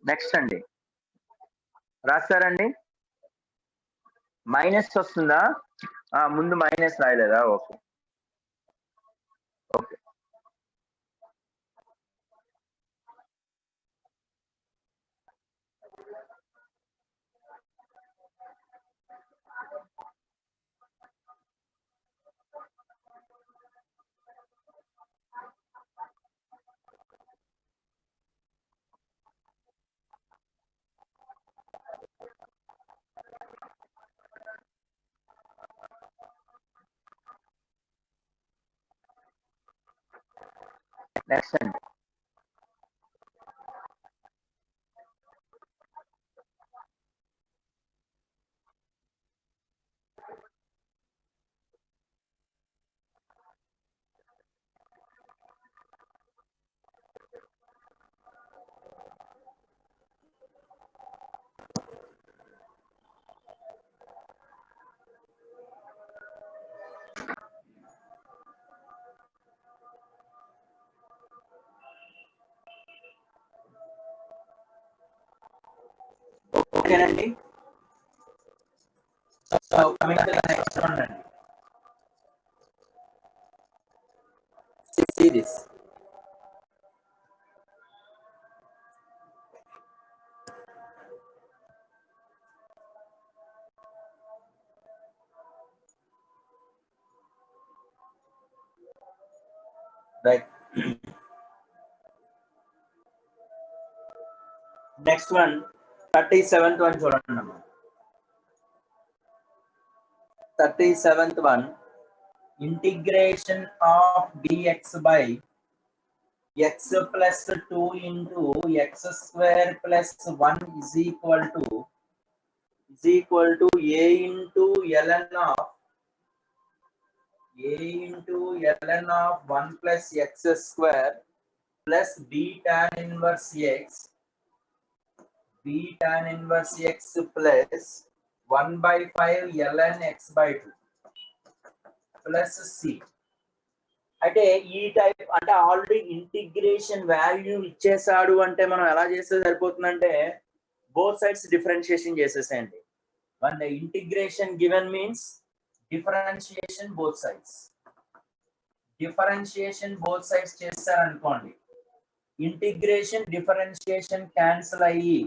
Next అండి రాస్తారండి. Minus వస్తుందా? ముందు మైనస్ రాయలేదా? Okay okay. నెక్స్ట్ అండి ఓకేనండి. So coming to the next one అండి. See this. Right. Next one, 37th one చూడండి అమ్మా. 37th one, integration of dx by x plus 2 into x square plus 1 is equal to a into ln of 1 plus x square plus b tan inverse x plus 1 by 5 ln x by 2 plus c. అంటే ఈ type అంటే already integration value ఇచ్చేసాడు అంటే మనం ఎలా చేస్తే సరిపోతుందంటే both sides differentiation చేసేసేయండి. when the integration given means differentiation both sides చేస్తారనుకోండి, ఇంటిగ్రేషన్ డిఫరెన్షియేషన్ క్యాన్సిల్ అయ్యి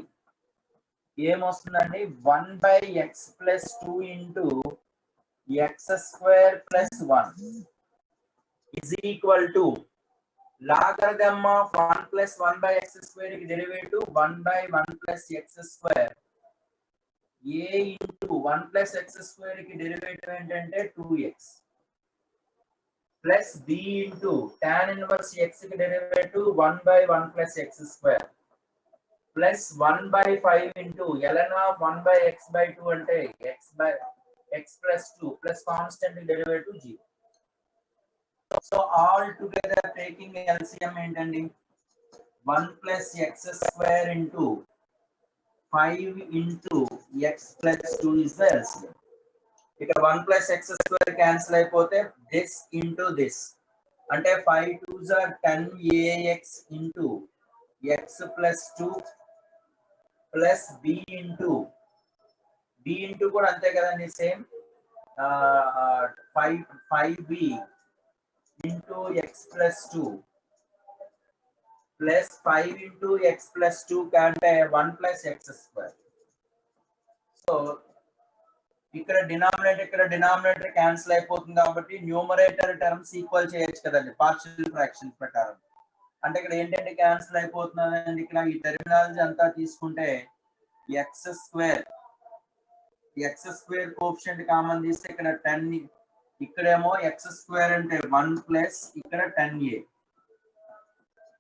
ఏమొస్తుందండి 1 by x plus 2 into x square plus 1 is equal to logarithm of 1 plus 1 by x square की derivative 1 by 1 plus x square a into 1 plus x square की derivative ఏంటంటే 2x plus b into tan inverse x की derivative 1 by 1 plus x square plus 1 by 5 into ln of 1 by x by 2 అంటే x by x plus 2 plus constant derivative 0. So all together taking LCM ఏంటండి 1 plus x square into 5 into x plus 2 is the LCM. ఇక్కడ 1 plus x square cancel అయిపోతే this into this అంటే 5 2s are 10ax into x plus 2 plus b into కూడా అంతే కదండి same 5b into x plus 2 plus 5 into x plus 2 కంటే 1 plus x square. So ఇక్కడ denominator cancel అయిపోతుంది కాబట్టి numerator terms equal చేయొచ్చు కదండి పార్షియల్ ఫ్రాక్షన్స్ ప్రకారం. అంటే ఇక్కడ ఏంటంటే క్యాన్సిల్ అయిపోతుందండి. ఇక్కడ ఈ టెర్మినాలజీ అంతా తీసుకుంటే ఎక్స్ స్క్వేర్ కోఎఫిషియంట్ కామన్ తీస్తే ఇక్కడ 10, ఇక్కడేమో ఎక్స్ స్క్వేర్ అంటే 1 ప్లస్ ఇక్కడ 10a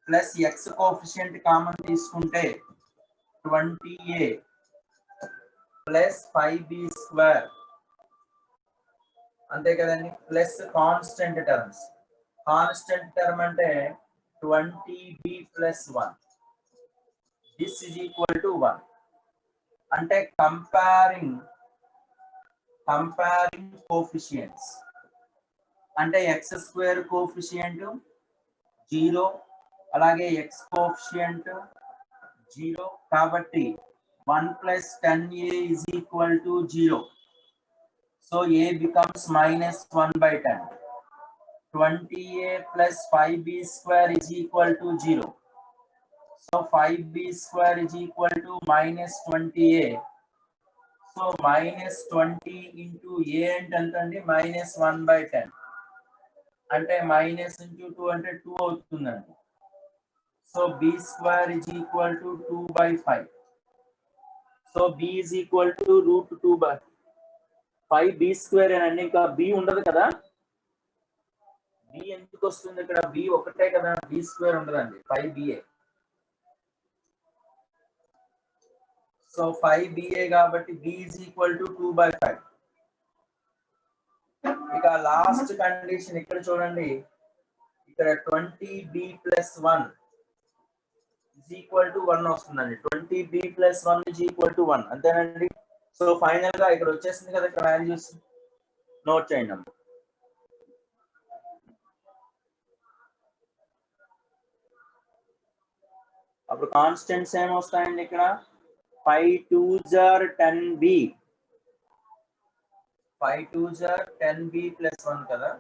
plus X coefficient common తీసుకుంటే 20a ప్లస్ 5b స్క్వేర్ అంతే కదండి ప్లస్ కాన్స్టెంట్ టర్మ్ అంటే 20b plus 1 this is equal to 1. అంటే కంపేరింగ్ కోఎఫిషియెంట్స్ అంటే ఎక్స్ స్క్వేర్ కోఎఫిషియంట్ 0 అలాగే ఎక్స్ కోఎఫిషియంట్ 0 కాబట్టి 1 plus 10a is equal to 0. So a becomes minus 1 by 10. 20a plus 5b square is equal to 0. So 5b square is equal to minus 20a. So minus 20 into a and minus 1 by 10. అంటే minus into 2 అంటే 2 అవుతుందండి. So b square is equal to 2 by 5. So b is equal to root 2 by 5 b square అండి. ఇంకా b ఉండదు కదా, b ఎందుకు వస్తుంది ఇక్కడ, b ఒకటే కదా, b స్క్వేర్ ఉండదండి, 5ba. సో 5ba కాబట్టి b is equal to 2 by 5. ఇక లాస్ట్ కండిషన్ ఇక్కడ చూడండి, ఇక్కడ 20b plus 1 is equal to 1 వస్తుందండి. 20b plus 1 is equal to 1 అంతేనండి. సో ఫైనల్ గా ఇక్కడ వచ్చేసింది కదా, ఇక్కడ వాల్యూస్ నోట్ చేయండి అమ్మ. అప్పుడు కాన్స్టెంట్స్ ఏమొస్తాయండి ఇక్కడ, 5 2s are 10b, 5 2s are 10b plus 1 కదా,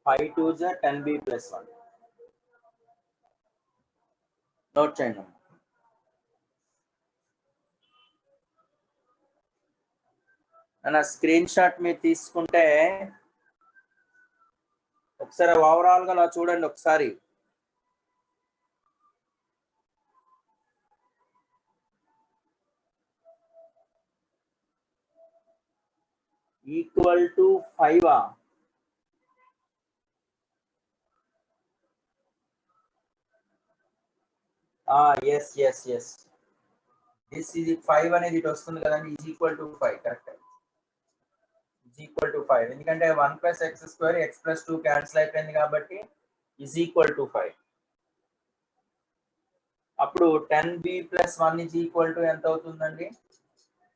5 2s are 10b plus 1 note చేయండి. నా స్క్రీన్ షాట్ మీరు తీసుకుంటే ఒకసారి ఓవరాల్ గా అలా చూడండి ఒకసారి. Equal to 5 yes yes yes, this ఇది 5 అనేది ఇటు వస్తుంది కదండి, is equal to 5 correct, is equal to 5 ఎందుకంటే 1 plus x square x plus 2 cancel అయిపోయింది కాబట్టి ఈజ్ ఈక్వల్ టు 5. అప్పుడు 10b plus 1 is equal to ఎంత అవుతుందండి,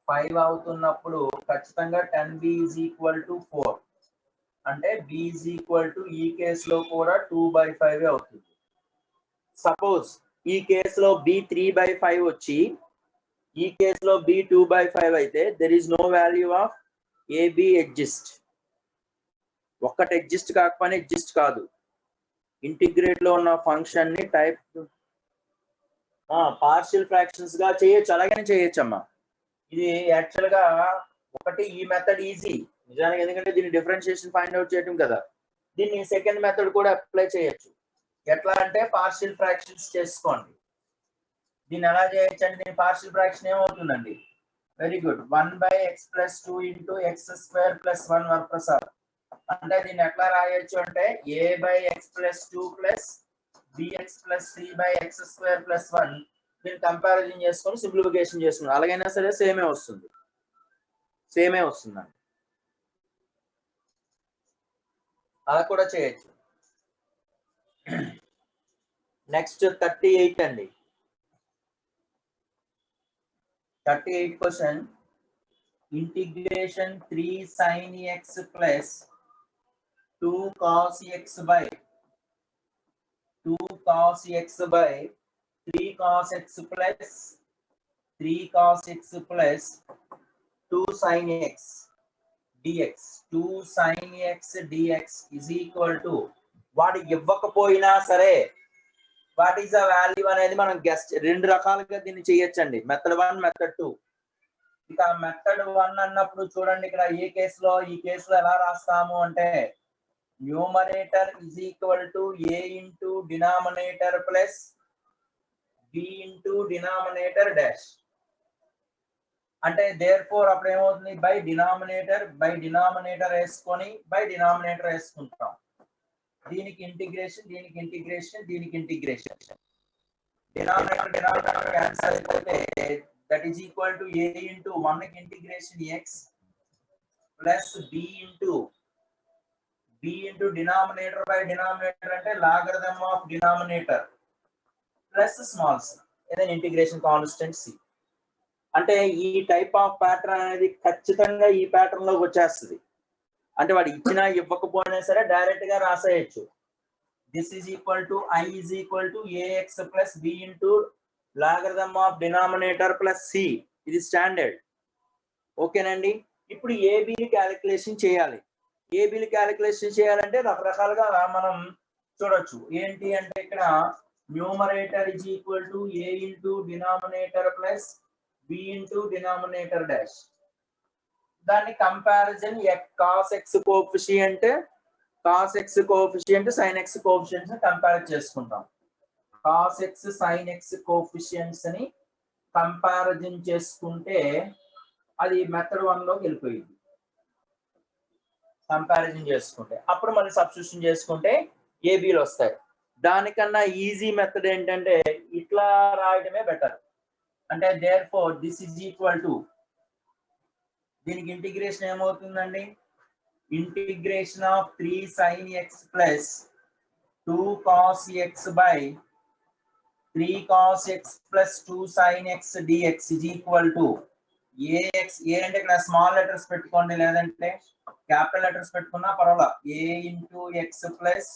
5 అవుతున్నప్పుడు ఖచ్చితంగా 10b ఈజ్ ఈక్వల్ టు 4 అంటే b ఈజ్ ఈక్వల్ టు ఈ కేసులో కూడా 2/5 అవుతుంది. సపోజ్ ఈ కేసులో b 3/5 వచ్చి ఈ కేసులో b 2/5 అయితే there is no value of ab exist. ఒక్కటి ఎగ్జిస్ట్ కాకపోయినా ఎగ్జిస్ట్ కాదు, ఇంటిగ్రేట్ లో ఉన్న ఫంక్షన్ ని టైప్ పార్షియల్ ఫ్రాక్షన్స్ గా చేయొచ్చు, అలాగనే చేయొచ్చు అమ్మా. ఇది యాక్చువల్ గా ఒకటి ఈ మెథడ్ ఈజీ నిజానికి, ఎందుకంటే దీన్ని డిఫరెన్షియేషన్ ఫైండ్ అవుట్ చేయడం కదా. దీన్ని సెకండ్ మెథడ్ కూడా అప్లై చేయొచ్చు. ఎట్లా అంటే పార్షియల్ ఫ్రాక్షన్స్ చేసుకోండి. దీన్ని ఎలా చేయొచ్చు అంటే దీని పార్షియల్ ఫ్రాక్షన్ ఏమవుతుందండి, very good, 1/x plus 2 into x square plus 1 Varaprasad. అంటే దీన్ని ఎట్లా రాయొచ్చు అంటే a/x plus 2 plus bx plus 3/x square plus 1 దీన్ని కంపారిజన్ చేసుకొని సింప్లిఫికేషన్ చేసుకున్నాం. అలాగైనా సరే సేమే వస్తుంది, సేమే వస్తుందండి, అలా కూడా చేయొచ్చు. నెక్స్ట్ 38 అండి. 38 question, integration 3 sin x plus 2 cos x by 2 cos x by 3 cos x plus 3 cos x plus 2 sin x dx. 2 sin x dx is equal to వాడు ఇవ్వకపోయినా సరే వాట్ ఈస్ ద వాల్యూ అనేది మనం guest రెండు రకాలుగా దీన్ని చేయొచ్చండి, method 1 method 2. ఇక మెథడ్ 1 అన్నప్పుడు చూడండి, ఇక్కడ ఈ కేసులో ఎలా రాస్తాము అంటే numerator is equal to a into denominator plus b into denominator dash. అంటే దేర్ ఫోర్ అప్పుడు ఏమవుతుంది, బై డినామినేటర్ వేసుకొని బై డినామినేటర్ వేసుకుంటాం. దీనికి ఇంటిగ్రేషన్ డినామినేటర్ క్యాన్సిల్ అయిపోతే that is equal to a into 1 కి integration x plus b into denominator by denominator అంటే logarithm of denominator plus smalls then integration constant c. అంటే ఈ టైప్ ఆఫ్ ప్యాటర్న్ అనేది ఖచ్చితంగా ఈ ప్యాటర్న్ లోకి వచ్చేస్తుంది. అంటే వాడు ఇచ్చినా ఇవ్వకపోయినా సరే డైరెక్ట్ గా రాసేయచ్చు. This is equal to I is equal to a x plus b into logarithm of denominator plus c. ఇది స్టాండర్డ్. ఓకేనండి. ఇప్పుడు ఏబిని క్యాలిక్యులేషన్ చేయాలి. ఏబిని క్యాలిక్యులేషన్ చేయాలంటే రకరకాలుగా మనం చూడొచ్చు. ఏంటి అంటే ఇక్కడ numerator is equal to a into denominator plus b into denominator dash. దాన్ని comparison cos x coefficient sine x coefficients compare చేసుకుంటాం. Cos x sine x coefficients ని కంపారిజన్ చేసుకుంటే అది మెథడ్ 1 లోకి వెళ్ళిపోయింది. కంపారిజన్ చేసుకుంటే అప్పుడు మళ్ళీ సబ్స్టిట్యూషన్ చేసుకుంటే ఏబీలు వస్తాయి. దానికన్నా ఈజీ మెథడ్ ఏంటంటే ఇట్లా రాయడమే బెటర్. అంటే therefore this is equal to, దీనికి ఇంటిగ్రేషన్ ఏమవుతుందండి, integration of 3 sin x plus 2 cos x by 3 cos x plus 2 sin x dx is equal to ax. A అంటే ఇక్కడ స్మాల్ లెటర్స్ పెట్టుకోండి, లేదంటే క్యాపిటల్ లెటర్స్ పెట్టుకున్నా పర్వాలా. a into X plus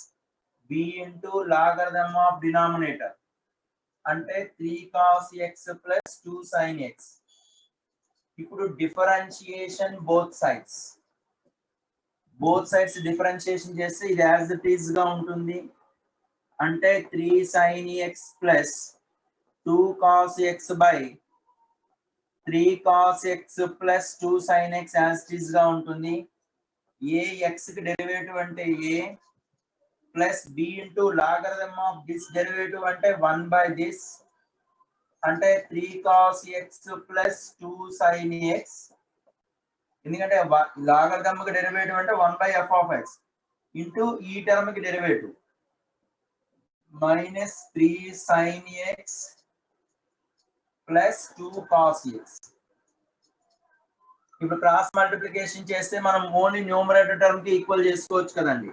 b into logarithm of denominator అంటే 3 cos x plus 2 sin x. ఇప్పుడు differentiation both sides differentiation చేస్తే ఇది యాజ్ ఇట్ ఈజ్ గా ఉంటుంది. అంటే 3 sin x plus 2 cos x by 3 cos x plus 2 sin x as it is గా ఉంటుంది. ఏ X కి డెరివేటివ్ అంటే a plus b into logarithm of this derivative అంటే 1 బై దిస్ అంటే 3 cos x plus 2 sin x. ఎందుకంటే logarithm కి derivative అంటే 1 by f of x into ఈ టర్మ్ కి derivative minus 3 sin x plus 2 cos x. ఇప్పుడు cross multiplication చేస్తే మనం ఓన్లీ న్యూమరేటర్ టర్మ్ కి ఈక్వల్ చేసుకోవచ్చు కదండి.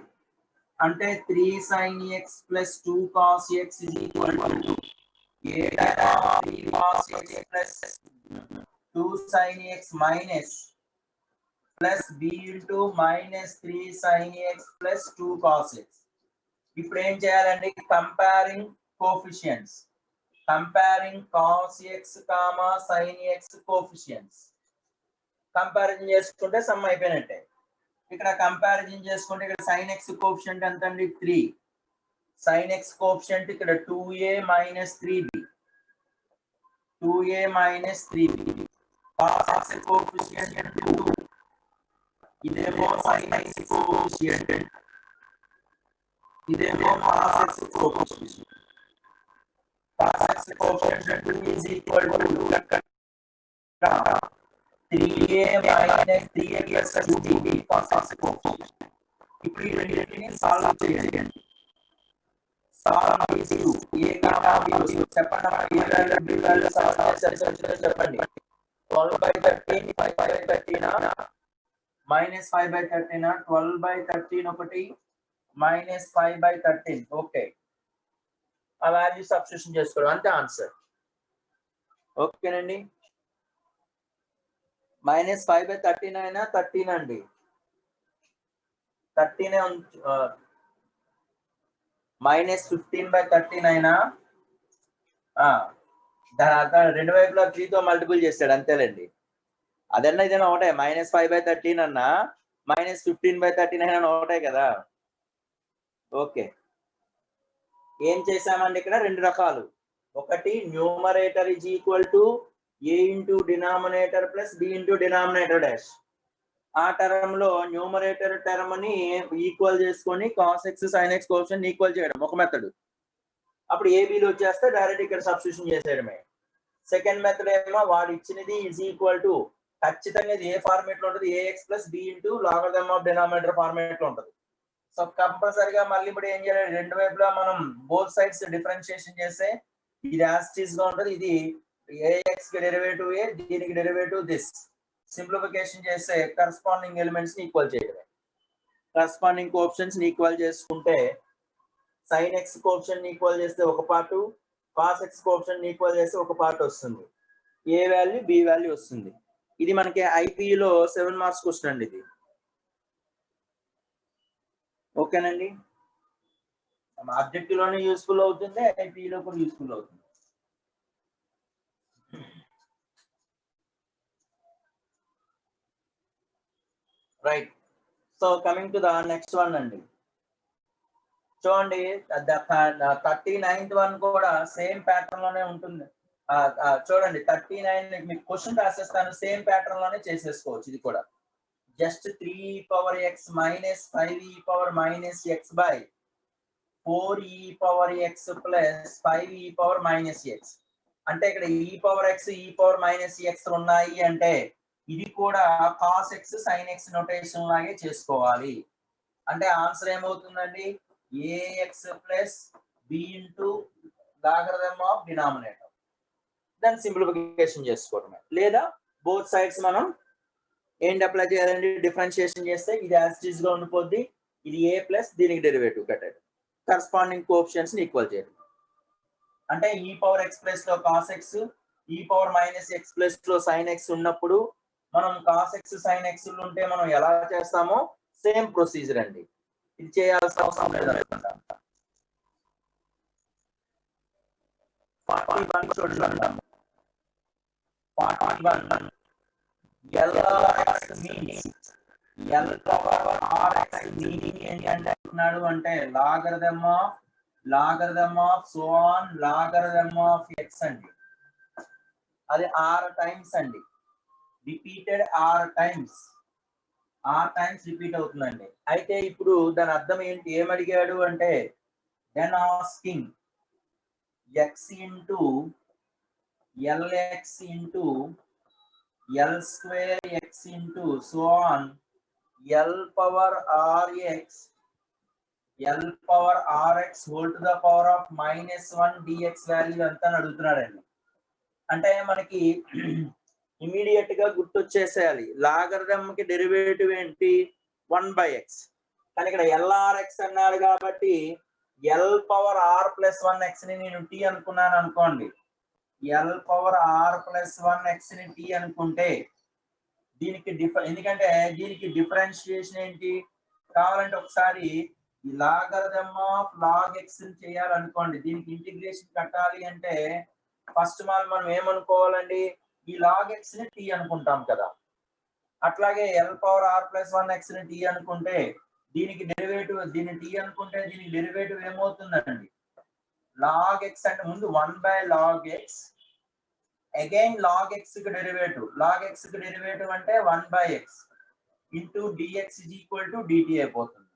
అంటే 3 sin x plus 2 cos x is equal to a term 3 cos x plus 2 sin x minus plus b into minus 3 sin x plus 2 cos x. ఇప్పుడు ఏం చేయాలండి, comparing coefficients, comparing cos x, sin x coefficients comparison చేసుకుంటే some అయిపోయినట్టే. ఇక్కడ comparison చేసుకుంటే ఇక్కడ sin x coefficient ఎంత అండి 3, sin x కోఎఫిషియంట్ ఇక్కడ 2a minus 3b, 2a minus 3b, cos x coefficient 2, ఇదేమో sin x కోఎఫిషియంట్, ఇదేమో cos x coefficient. cos x coefficient 2 is equal to 3a minus 3a plus 2b cos x coefficient. ఇప్పుడు ఈ రెండింటిని solve చేయండి. Solve చేసి a comma b చెప్పండి. a value b value solve చేసి చెప్పండి. 12 by 13 5 by 13 minus 5 by 13 12 by 13 ఒకటి minus 5 by 13. Okay, ఆ వాల్యూ సబ్స్టిట్యూషన్ చేసుకోవడం అంతే ఆన్సర్. ఓకేనండి. minus 5 by 13 అయినా 13 అండి, 13 minus 15 by 13 అయినా రెండు వైపులా 3 తో మల్టిపుల్ చేస్తాడు అంతేలేండి. అదన్నా ఇదైనా ఒకటే, minus 5 by 13 అన్నా minus 15 by 13 అయినా ఒకటే కదా. ఓకే, ఏం చేసామండి ఇక్కడ రెండు రకాలు. ఒకటి numerator is equal to a into denominator plus b into denominator dash. ఆ టర్మ్ లో న్యూమరేటర్ టర్మ్ ని ఈక్వల్ చేసుకొని cos x sin x coefficient equal చేయడం ఒక మెథడ్. అప్పుడు ఏబీలు వచ్చేస్తే డైరెక్ట్ ఇక్కడ సబ్స్టిట్యూషన్ చేసేయడమే. సెకండ్ మెథడ్ ఏమో వాడు ఇచ్చినది ఈజ్ ఈక్వల్ టు, ఖచ్చితంగా ఇది ఏ ఫార్మేట్ లో ఉంటుంది, ax plus b into logarithm of denominator format లో ఉంటుంది. సో కంపల్సరిగా మళ్ళీ ఇప్పుడు ఏం చేయాలి, రెండు వైపులా మనం బోత్ సైడ్స్ డిఫరెన్షియేషన్ చేస్తే ఇది యాస్టీస్ గా ఉంటుంది. ఇది ax కి డెరివేటివ్ a, దీనికి డెరివేటివ్ దిస్. సింప్లిఫికేషన్ చేస్తే కరస్పాండింగ్ ఎలిమెంట్స్ ని ఈక్వల్ చేయడమే. కరస్పాండింగ్ కోఎఫిషియంట్స్ ని ఈక్వల్ చేసుకుంటే sin x కోఎఫిషియంట్ ని ఈక్వల్ చేస్తే ఒక part, cos x coefficient equal చేస్తే ఒక పార్ట్ వస్తుంది, ఏ వాల్యూ బి వాల్యూ వస్తుంది. ఇది మనకి ఐపీలో 7 మార్క్స్ క్వశ్చన్ అండి ఇది. ఓకేనండి, ఆబ్జెక్టివ్ లోనే యూస్ఫుల్ అవుతుంది, ఐపీలో కూడా యూస్ఫుల్ అవుతుంది. Right, so coming to the next one అండి. చూడండి 39th వన్ కూడా సేమ్ ప్యాటర్న్ లోనే ఉంటుంది. చూడండి 39 మీకు క్వశ్చన్ రాసేస్తాను, సేమ్ ప్యాటర్న్ లోనే చేసేసుకోవచ్చు. ఇది కూడా just 3e power x minus 5e power minus x by 4e power x plus 5e power minus x. అంటే ఇక్కడ e power x e power minus x ఉన్నాయి అంటే ఇది కూడా cos x sin x notation లాగే చేసుకోవాలి. అంటే ఆన్సర్ ఏమవుతుందండి, ax plus b into logarithm of denominator. దాన్ని సింప్లిఫికేషన్ చేసుకోవడమే, లేదా బోత్ సైడ్స్ మనం ఏంటి అప్లై చేయాలండి, డిఫరెన్షియేషన్ చేస్తే ఇది యాజ్ ఇట్ ఈస్ గా ఉండిపోద్ది, ఇది a ప్లస్ దీనికి డెరివేటివ్ కట్టేది, కరస్పాండింగ్ కోఎఫిషియెంట్స్ ని ఈక్వల్ చేయడం. అంటే e పవర్ x ప్లస్ లో cos x, e power minus x plus లో sin x ఉన్నప్పుడు మనం cos x sin x ఉంటే మనం ఎలా చేస్తామో సేమ్ ప్రొసీజర్ అండి, ఇది చేయాల్సిన అవసరం లేదనుకుంటా. 41 చూడండి, 41 LRx means L power Rx meaning ఏంటి అంటున్నాడు అంటే logarithm of so on logarithm of x అండి. అది r టైమ్స్ అండి, రిపీటెడ్ r టైమ్స్ రిపీట్ అవుతుందండి. అయితే ఇప్పుడు దాని అర్థం ఏంటి, ఏమడిగాడు అంటే then asking x into lx into l square x into so on l power rx whole to the power of -1 dx value ఎంత అని అడుగుతున్నాడండి. అంటే మనకి ఇమీడియట్ గా గుర్తొచ్చేసేయాలి, లాగరిథమ్ కి డెరివేటివ్ ఏంటి 1/x, కానీ ఇక్కడ lrx అన్నాడు కాబట్టి l power r plus 1x ని నేను t అనుకున్నాను అనుకోండి, l power r plus 1x ని t అనుకుంటే దీనికి ఎందుకంటే దీనికి డిఫరెన్షియేషన్ ఏంటి కావాలంటే ఒకసారి ఈ లాగరిథమ్ ఆఫ్ log x ని చేయాలనుకోండి, దీనికి ఇంటిగ్రేషన్ కట్టాలి అంటే ఫస్ట్ మనం ఏమనుకోవాలండి, ఈ log x ని t అనుకుంటాం కదా. అట్లాగే l power r plus 1x ని t అనుకుంటే దీనికి డెరివేటివ్, దీన్ని t అనుకుంటే దీనికి డెరివేటివ్ ఏమవుతుందండి, log x అంటే ముందు 1/log x again log x కి డెరివేటివ్, అంటే 1/x into dx is equal to dt అయిపోతుంది.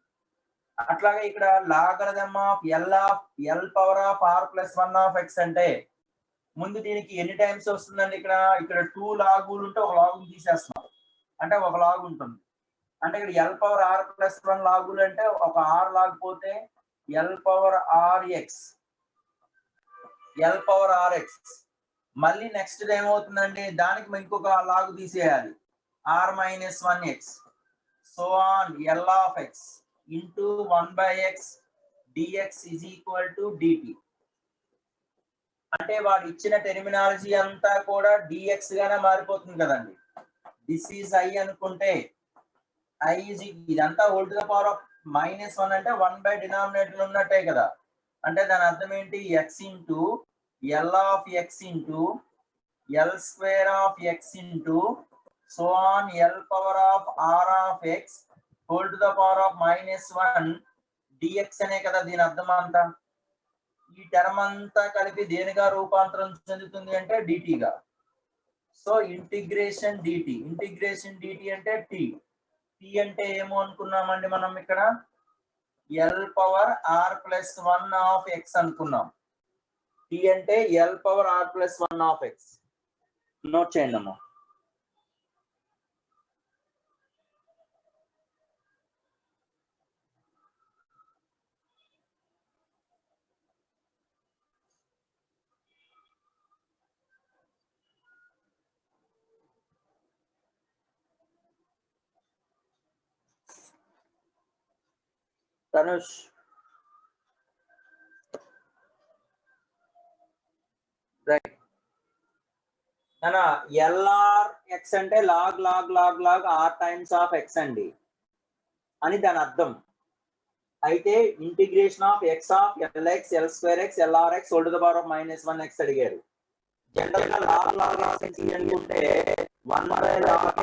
అట్లాగే ఇక్కడ logarithm of l power of r plus 1 of x అంటే ముందు దీనికి ఎన్ని టైమ్స్ వస్తుందండి, ఇక్కడ 2 లాగులు ఉంటే ఒక లాగు తీసేస్తున్నాం అంటే ఒక లాగు ఉంటుంది. అంటే ఇక్కడ l పవర్ r ప్లస్ 1 లాగులు అంటే ఒక r లాగ్ పోతే l పవర్ rx మళ్ళీ నెక్స్ట్ ఏమవుతుందండి, దానికి ఇంకొక లాగు తీసేయాలి r-1x so on l of x into 1/x dx is equal to dt. అంటే వాడు ఇచ్చిన టెర్మినాలజీ అంతా కూడా dx గానే మారిపోతుంది కదండి. దిస్ ఈజ్ i అనుకుంటే i is ఇదంతా whole to the power of -1 అంటే 1 డినామినేటర్ ఉన్నట్టే కదా. అంటే దాని అర్థం ఏంటి, x into l of x into l square of x into so on l power of r of x whole to the power of -1 dx అనే కదా దీని అర్థం అంతా. ఈ టర్మ్ అంతా కలిపి దేనిగా రూపాంతరం చెందుతుంది అంటే dt గా. సో ఇంటిగ్రేషన్ dt అంటే t అంటే ఏమో అనుకున్నామండి మనం ఇక్కడ l power r plus 1 of x అనుకున్నాం. t అంటే l power r plus 1 of x. Note చేయండి అమ్మా. తనుష్ రైట్ నానా ఎల్ఆర్ ఎక్స్ అంటే log log log log r times of x అండి అని దాని అర్థం. అయితే integration of x of lx l square x lr x whole to the power of -1 X అడిగారు. జనరల్ గా లాగ్ లాగ్ ఎక్స్ అనుకుంటే 1/log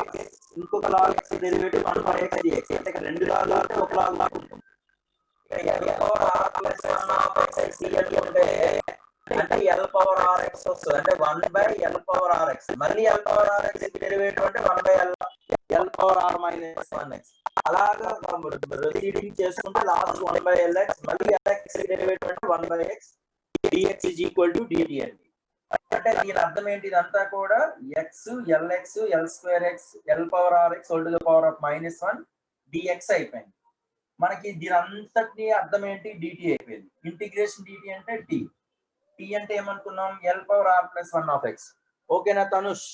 x ఇంకొక log x derivative 1/x dx. అంటే ఇక్కడ రెండు లాగ్ అంటే ఒక లాగ్ లాగ్ ఉంటుంది. అంటే L పవర్ RX వస్తుంది. అంటే 1/L పవర్ RX. మళ్ళీ L పవర్ RX డెరివేటివ్ అంటే 1/L పవర్ R - 1x. అలాగా ప్రొసీడింగ్ చేసుకుంటే లాస్ట్ 1/LX మళ్ళీ LX డెరివేటివ్ అంటే 1/x dx dt అండి. అంటే దీని అర్థం ఏంటి? ఇదంతా కూడా x lx l square x l power rx whole to the power of -1 dx అయిపోయింది. మనకి దీని అంతటి అర్థం ఏంటి? dt అయిపోయింది. ఇంటిగ్రేషన్ dt అంటే t అంటే ఏమనుకున్నాం? l power r plus 1 of x. ఓకేనా తనుష్?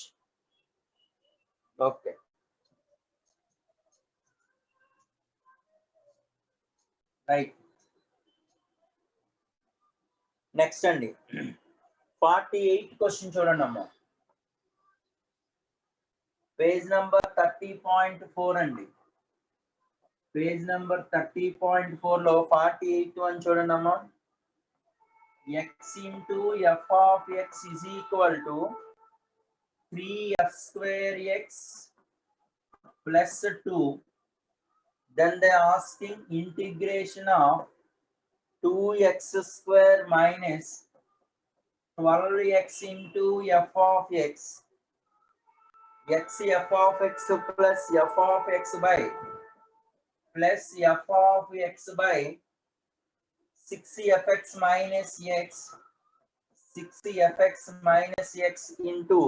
Okay right. నెక్స్ట్ అండి 48 క్వశ్చన్ చూడండి అమ్మా. పేజ్ నంబర్ 30.4 అండి. పేజ్ నంబర్ 30.4 లో 48 అని చూడండి అమ్మా. x into f of x is equal to 3f square x plus 2. Then they are asking integration of 2x square minus 12x into f of x f of x plus f of x by plus f of x by 6fx minus x 6fx minus x into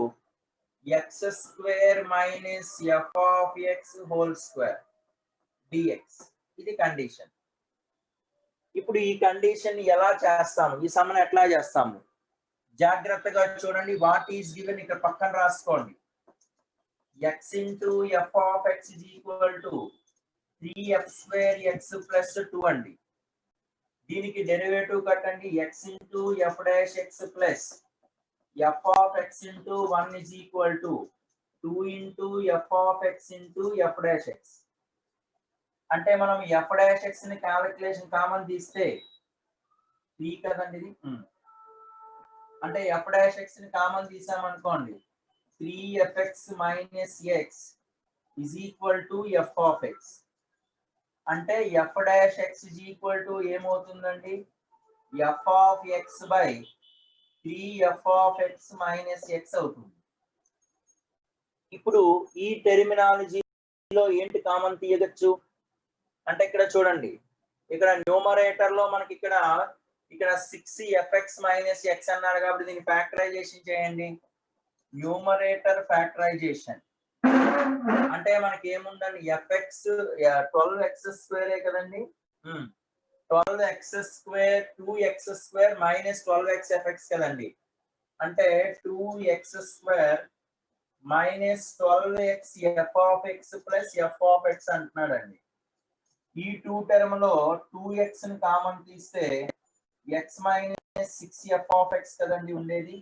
x square minus f of x whole square dx. ఇది condition. ఇప్పుడు ఈ condition ఎలా చేస్తాము? ఈ సమ్మని ఎట్లా చేస్తాము? జాగ్రత్తగా చూడండి. వాట్ ఈస్ గివెన్ ఇక్కడ పక్కన రాసుకోండి. x into f of x is equal to 3f square x plus 2 అండి. దీనికి డెరివేటివ్ కట్టండి. x into f dash x plus f of x into 1 is equal to 2 into f of x into f dash x. అంటే మనం f dash x ని calculation common తీస్తే 3 కదండి ఇది. అంటే f dash x ని common తీసామనుకోండి 3fx minus x is equal to f of x. అంటే f dash x is equal to ఏమవుతుందండి? f of x by 3f of x minus x అవుతుంది. ఇప్పుడు ఈ టెర్మినాలజీలో ఏంటి కామన్ తీయగచ్చు అంటే ఇక్కడ చూడండి. ఇక్కడ న్యూమరేటర్ లో మనకి ఇక్కడ 6fx minus x అన్నారు కాబట్టి దీన్ని ఫ్యాక్టరైజేషన్ చేయండి. న్యూమరేటర్ ఫ్యాక్టరైజేషన్ అంటే మనకి ఏముందండి? fx 12x స్క్వేరే కదండి. 12x square 2x square minus 12x fx కదండి. అంటే 2x square minus 12x f of x plus f of x అంటున్నాడండి. ఈ 2 టర్మ్ లో 2x ని కామన్ తీస్తే x minus 6f of x కదండి ఉండేది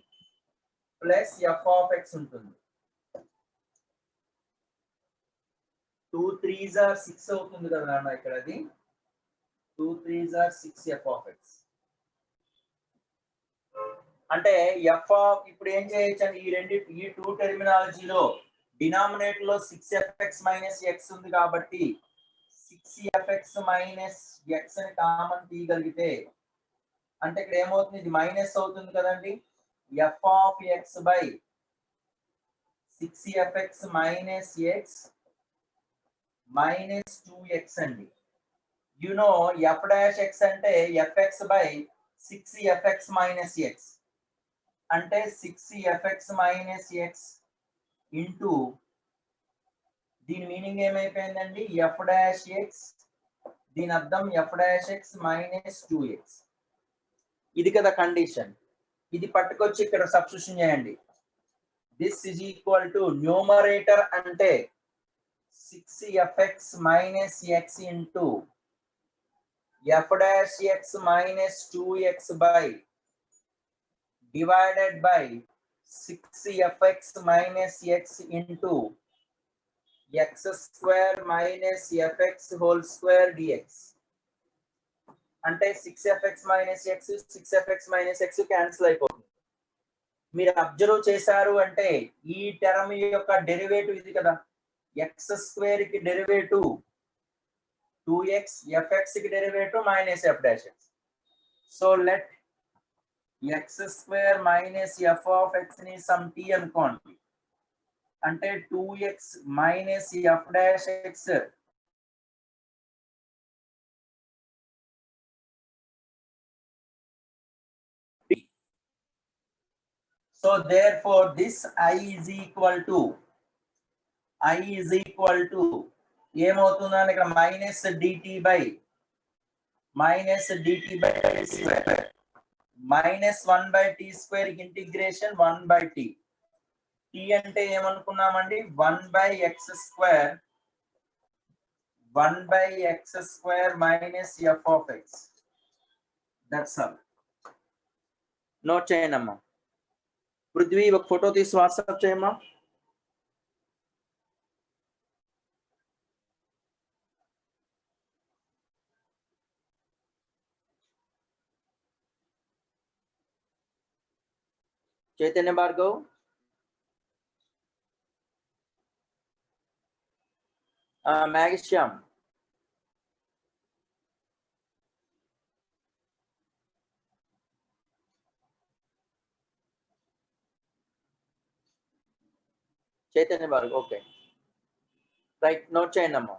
ప్లస్ f of x ఉంటుంది. 2 3s are 6 అవుతుంది కదా నాన్న ఇక్కడ. అది 2 3s are 6f of x. అంటే f of ఇప్పుడు ఏం చేయొచ్చు? ఈ 2 టెర్మినాలజీలో డినామినేటర్ లో 6fx మైనస్ x ఉంది కాబట్టి 6fx మైనస్ x ని కామన్ తీయగలిగితే అంటే ఇక్కడ ఏమవుతుంది? ఇది మైనస్ అవుతుంది కదండి. f of x by 6fx minus x minus 2x అండి. You know f dash x అంటే fx by 6fx minus x అంటే 6fx minus x ఇంటూ దీని మీనింగ్ ఏమైపోయిందండి? f dash x. దీని అర్థం f dash x minus 2x. ఇది కదా condition. ఇది పట్టుకొచ్చి ఇక్కడ సబ్స్టిట్యూషన్ చేయండి. This is equal to numerator అంటే 6fx minus x into f dash x minus 2x by divided by 6fx minus x into x square minus fx whole square dx. అంటే 6fx minus x 6fx minus x cancel అయిపోతుంది. మీరు observe చేశారు అంటే ఈ term యొక్క derivative ఇది కదా, X square కి డెరివేటివ్ 2x, fx కి derivative minus f dash x. So let x square minus f of x ని సమ్ t అనుకోండి. అంటే 2x minus f dash x so therefore this I is equal to ఏమవుతుందని ఇక్కడ minus dt by square minus 1/t square integration 1/t. t అంటే ఏమనుకున్నామండి 1/x square minus f of x. That's all. Note చేయండి అమ్మా. పృథ్వీ ఒక photo తీసి WhatsApp చేయమ్మా. చైతన్య భార్గవ్, మ్యాగిశ్యామ్, Chaitanya Bhargav. Okay right, note చేయండి అమ్మా.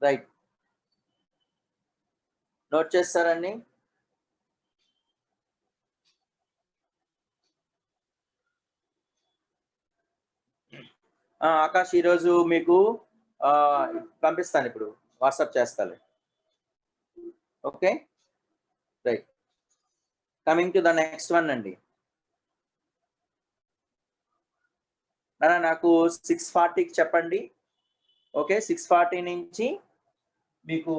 రైట్, నోట్ చేస్తారండి. ఆకాష్ ఈరోజు మీకు పంపిస్తాను, ఇప్పుడు వాట్సాప్ చేస్తాను. Okay right, coming to the next one అండి. నాకు 640కి చెప్పండి. ఓకే 640 నుంచి మీకు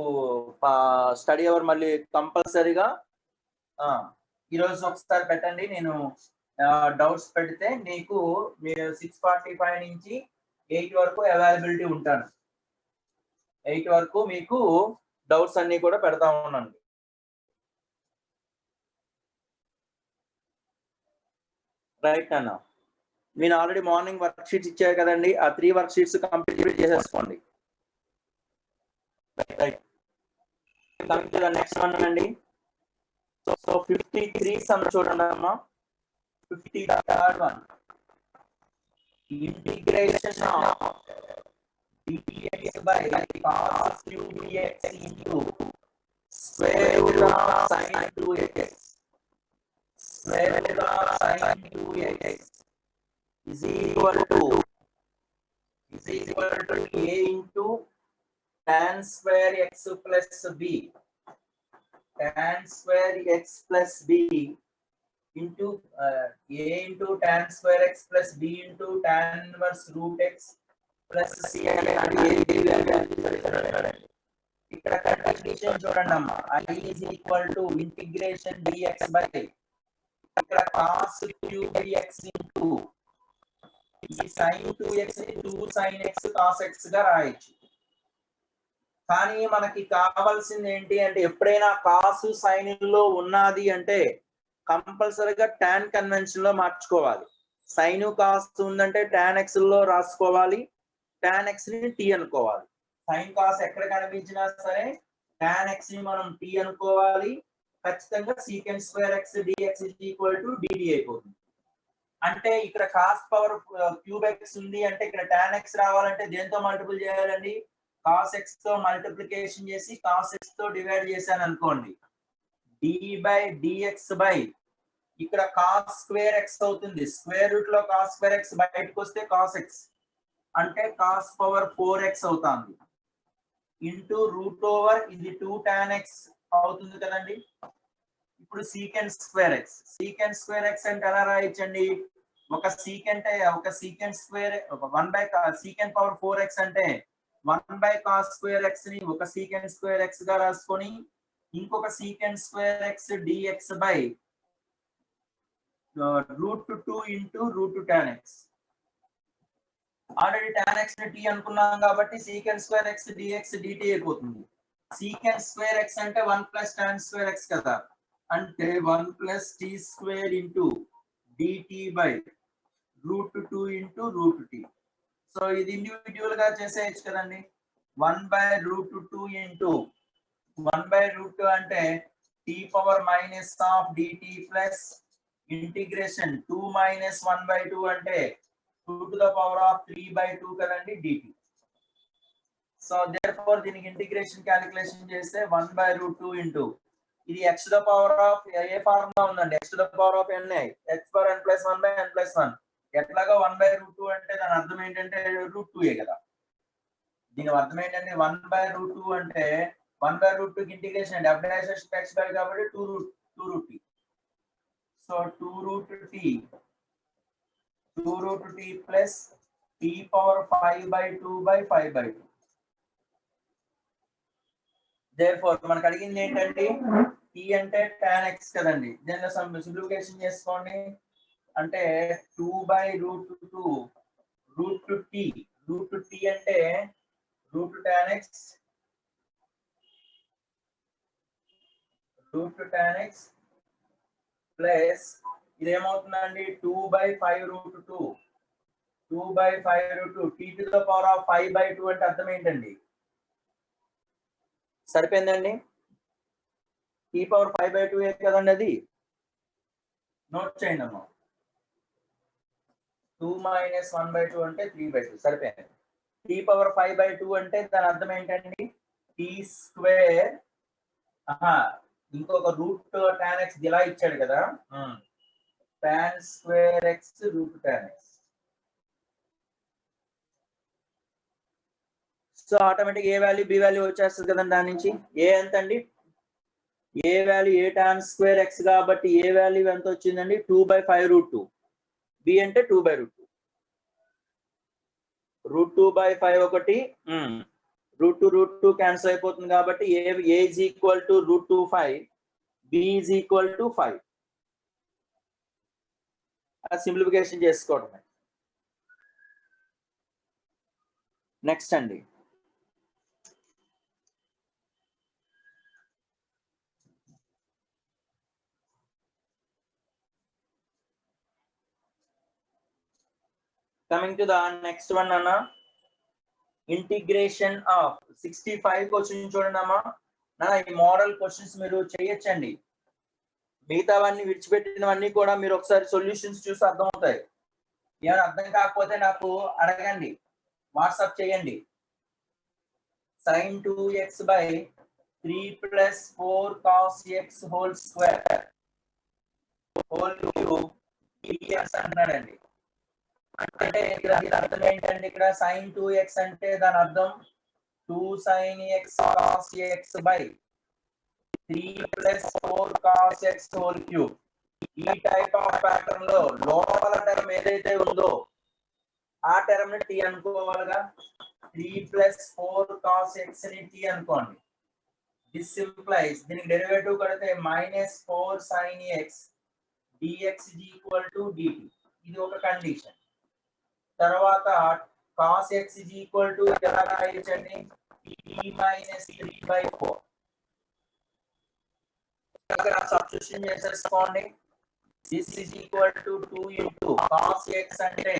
స్టడీ అవర్ మళ్ళీ కంపల్సరీగా ఈరోజు ఒకసారి పెట్టండి. నేను డౌట్స్ పెడితే మీకు 6:45 నుంచి 8 వరకు అవైలబిలిటీ ఉంటాను. 8 వరకు మీకు డౌట్స్ అన్ని కూడా పెడతా ఉన్నాను. రైట్ అన్న, నేను ఆల్రెడీ మార్నింగ్ వర్క్ షీట్స్ ఇచ్చారు కదండి, ఆ 3 వర్క్ షీట్స్ కంప్లీట్ చేసేసుకోండి. Right, coming to the next one అండి. సో 53 సమ్ చూడండి అమ్మా. 53rd one, integration of dx by cos cube dx into square root of sin 2x is equal to a into tan square x plus b into a into tan square x plus b into tan inverse root x plus c అనేది ఇక్కడ condition చూడండి అమ్మా. I is equal to integration dx by ఇక్కడ cos cube dx into ఈ sin 2x ని 2 sin x cos x గా రాయొచ్చు. కానీ మనకి కావాల్సింది ఏంటి అంటే ఎప్పుడైనా కాస్ సైన్ లో ఉన్నది అంటే కంపల్సరీగా tan కన్వెన్షన్ లో మార్చుకోవాలి. సైన్ కాస్ ఉందంటే tan x లో రాసుకోవాలి, tan x ని t అనుకోవాలి. సైన్ కాస్ ఎక్కడ కనిపించినా సరే tan x ని మనం t అనుకోవాలి. ఖచ్చితంగా secant square x dx dt అయిపోతుంది. అంటే ఇక్కడ cos పవర్ క్యూబ్ x ఉంది అంటే ఇక్కడ tan x రావాలంటే దేంతో మల్టిపుల్ చేయాలండి? cos x తో మల్టిప్లికేషన్ చేసి cos x తో డివైడ్ చేశాను అనుకోండి. d by dx by ఇక్కడ cos స్క్వేర్ x అవుతుంది. స్క్వేర్ రూట్ లో cos స్క్వేర్ x బయటకు వస్తే cos x అంటే cos పవర్ 4x అవుతుంది. ఇంటూ రూట్ ఓవర్ ఇది 2 tan x అవుతుంది కదండి. ఇప్పుడు secant square X. Secant square x అంటే ఎలా రాయొచ్చండి? ఒక secant square 1 by secant power 4x అంటే 1 బై కాస్ స్క్వేర్ ఎక్స్ ని ఒక సీకెంట్ స్క్వేర్ ఎక్స్ గా రాసుకొని ఇంకొక secant square x dx by √2 into √tan x. Already tan x ని t అనుకున్నాం కాబట్టి secant square x dx dt అయిపోతుంది. సీకెంట్ స్క్వేర్ ఎక్స్ అంటే 1 ప్లస్ tan స్క్వేర్ ఎక్స్ కదా, అంటే 1 plus t square into dt by √2 into √t. So ఇది individual గా చేసేయచ్చు కదండి. 1 బై √2 ఇంటూ 1 బై √2 అంటే t power minus of dt plus integration 2 minus 1 by 2 అంటే 2 to the power of 3 by 2 కదండి dt. So therefore దీనికి ఇంటిగ్రేషన్ క్యాలిక్యులేషన్ చేస్తే 1 by √2 into ఇది x to the power of A formula ఉందండి, x to the power of n x power n plus 1 by n plus 1. ఎట్లాగా 1 by √2 అంటే దాని అర్థం ఏంటంటే √2 కదా. దీని అర్థం ఏంటంటే 1 బై √2 అంటే 1 బై √2 కి ఇంటిగ్రేషన్ అంటే f' x బై కాబట్టి 2√t. So 2√t plus t power 5 by 2 by 5 by 2. Therefore మనకు అడిగింది ఏంటంటే t అంటే tan x కదండి. దీనిలో సింప్లిఫికేషన్ చేసుకోండి. అంటే 2 బై √2 √t అంటే √tan x ప్లస్ ఇదేమవుతుందండి 2 by 5√2 2 by 5√2 t to the power of 5 by 2 అంటే అర్థం ఏంటండి? సరిపోయిందండి. t పవర్ 5 బై 2 కదండి, అది నోట్ చేయండి అమ్మా. 2 మైనస్ 1 బై 2 అంటే 3 బై 2 సరిపోయింది. t పవర్ 5 బై 2 అంటే దాని అర్థం ఏంటండి? t స్క్వేర్ ఇంకొక √tan x ఇలా ఇచ్చాడు కదా, tan square x √tan x. So automatic a value b value వచ్చేస్తుంది కదండి. దాని నుంచి ఏ ఎంత అండి? A value a tan square x కాబట్టి ఏ వాల్యూ ఎంత వచ్చిందండి? 2 బై 5√2. బి అంటే 2 బై √2. √2 బై 5 ఒకటి √2 క్యాన్సిల్ అయిపోతుంది కాబట్టి a is equal to √2 5, b is equal to 5. Simplification చేసుకోవడమే. నెక్స్ట్ అండి coming to the next one అన్న, ఇంటిగ్రేషన్ ఆఫ్ 65 క్వశ్చన్ చూడండి అమ్మా. ఈ మోడల్ క్వశ్చన్స్ మీరు చేయొచ్చండి. మిగతావన్నీ విడిచిపెట్టినవన్నీ కూడా మీరు ఒకసారి సొల్యూషన్స్ చూసి అర్థమవుతాయి. ఏమైనా అర్థం కాకపోతే నాకు అడగండి, వాట్సాప్ చేయండి. sin 2x by 3 plus 4 cos x whole square whole cube dx అంటున్నాడండి. అంటే ఇక్కడ అర్థం ఏంటంటే ఇక్కడ sin 2x అంటే దాని అర్థం 2 sin x cos x by 3 plus 4 cos x whole cube. ఈ టైప్ ఆఫ్ ప్యాటర్న్ లో లోపల టర్మ్ ఏదైతే ఉందో ఆ టర్మ్ ని t అనుకోవాలిగా. 3 ప్లస్ 4 cos x ని t అనుకోండి. దిస్ సింప్లైస్ దీనికి డెరివేటివ్ కడితే -4 sin x dx equal to dt. ఇది ఒక కండిషన్. తర్వాత cos x ఈక్వల్ టు ఎలా రాయొచ్చండి? t minus 3/4. ఇక్కడ సబ్స్టిట్యూషన్ చేసేసుకోండి. this is equal to 2 into cos x అంటే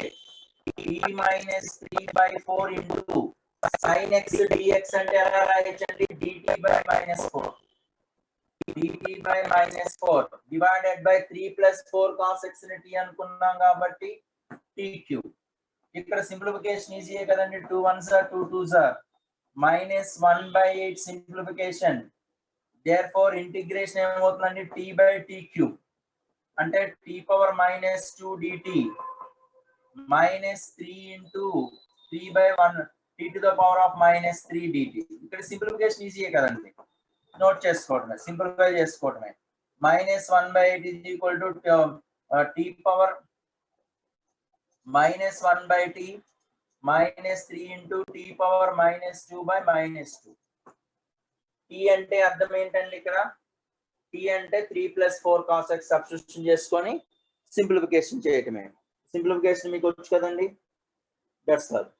t minus 3/4 into sin x dx అంటే ఎలా రాయొచ్చండి? dt by -4. dt by -4 divided by 3 plus 4 cos x ని t అనుకున్నాం కాబట్టి t cube. ఇక్కడ సింప్లిఫికేషన్ ఈజీయే కదండి. 2 1s are 2 2s are -1/8 simplification. therefore integration ఏమవుతుందండి? t by t cube అంటే t power -2 dt -3 into 3/1 t to the power of -3 dt. ఇక్కడ simplification ఈజీయే కదండి, note చేసుకోవడమే, సింప్లిఫై చేసుకోవడమే. minus 1 by 8 is equal to t power minus 1 by t minus 3 into t power minus 2 by minus 2. t అంటే అర్థం ఏంటండి ఇక్కడ? t అంటే 3 plus 4 cos x substitution చేసుకొని సింప్లిఫికేషన్ చేయటమే. సింప్లిఫికేషన్ మీకు వచ్చు కదండి. That's all.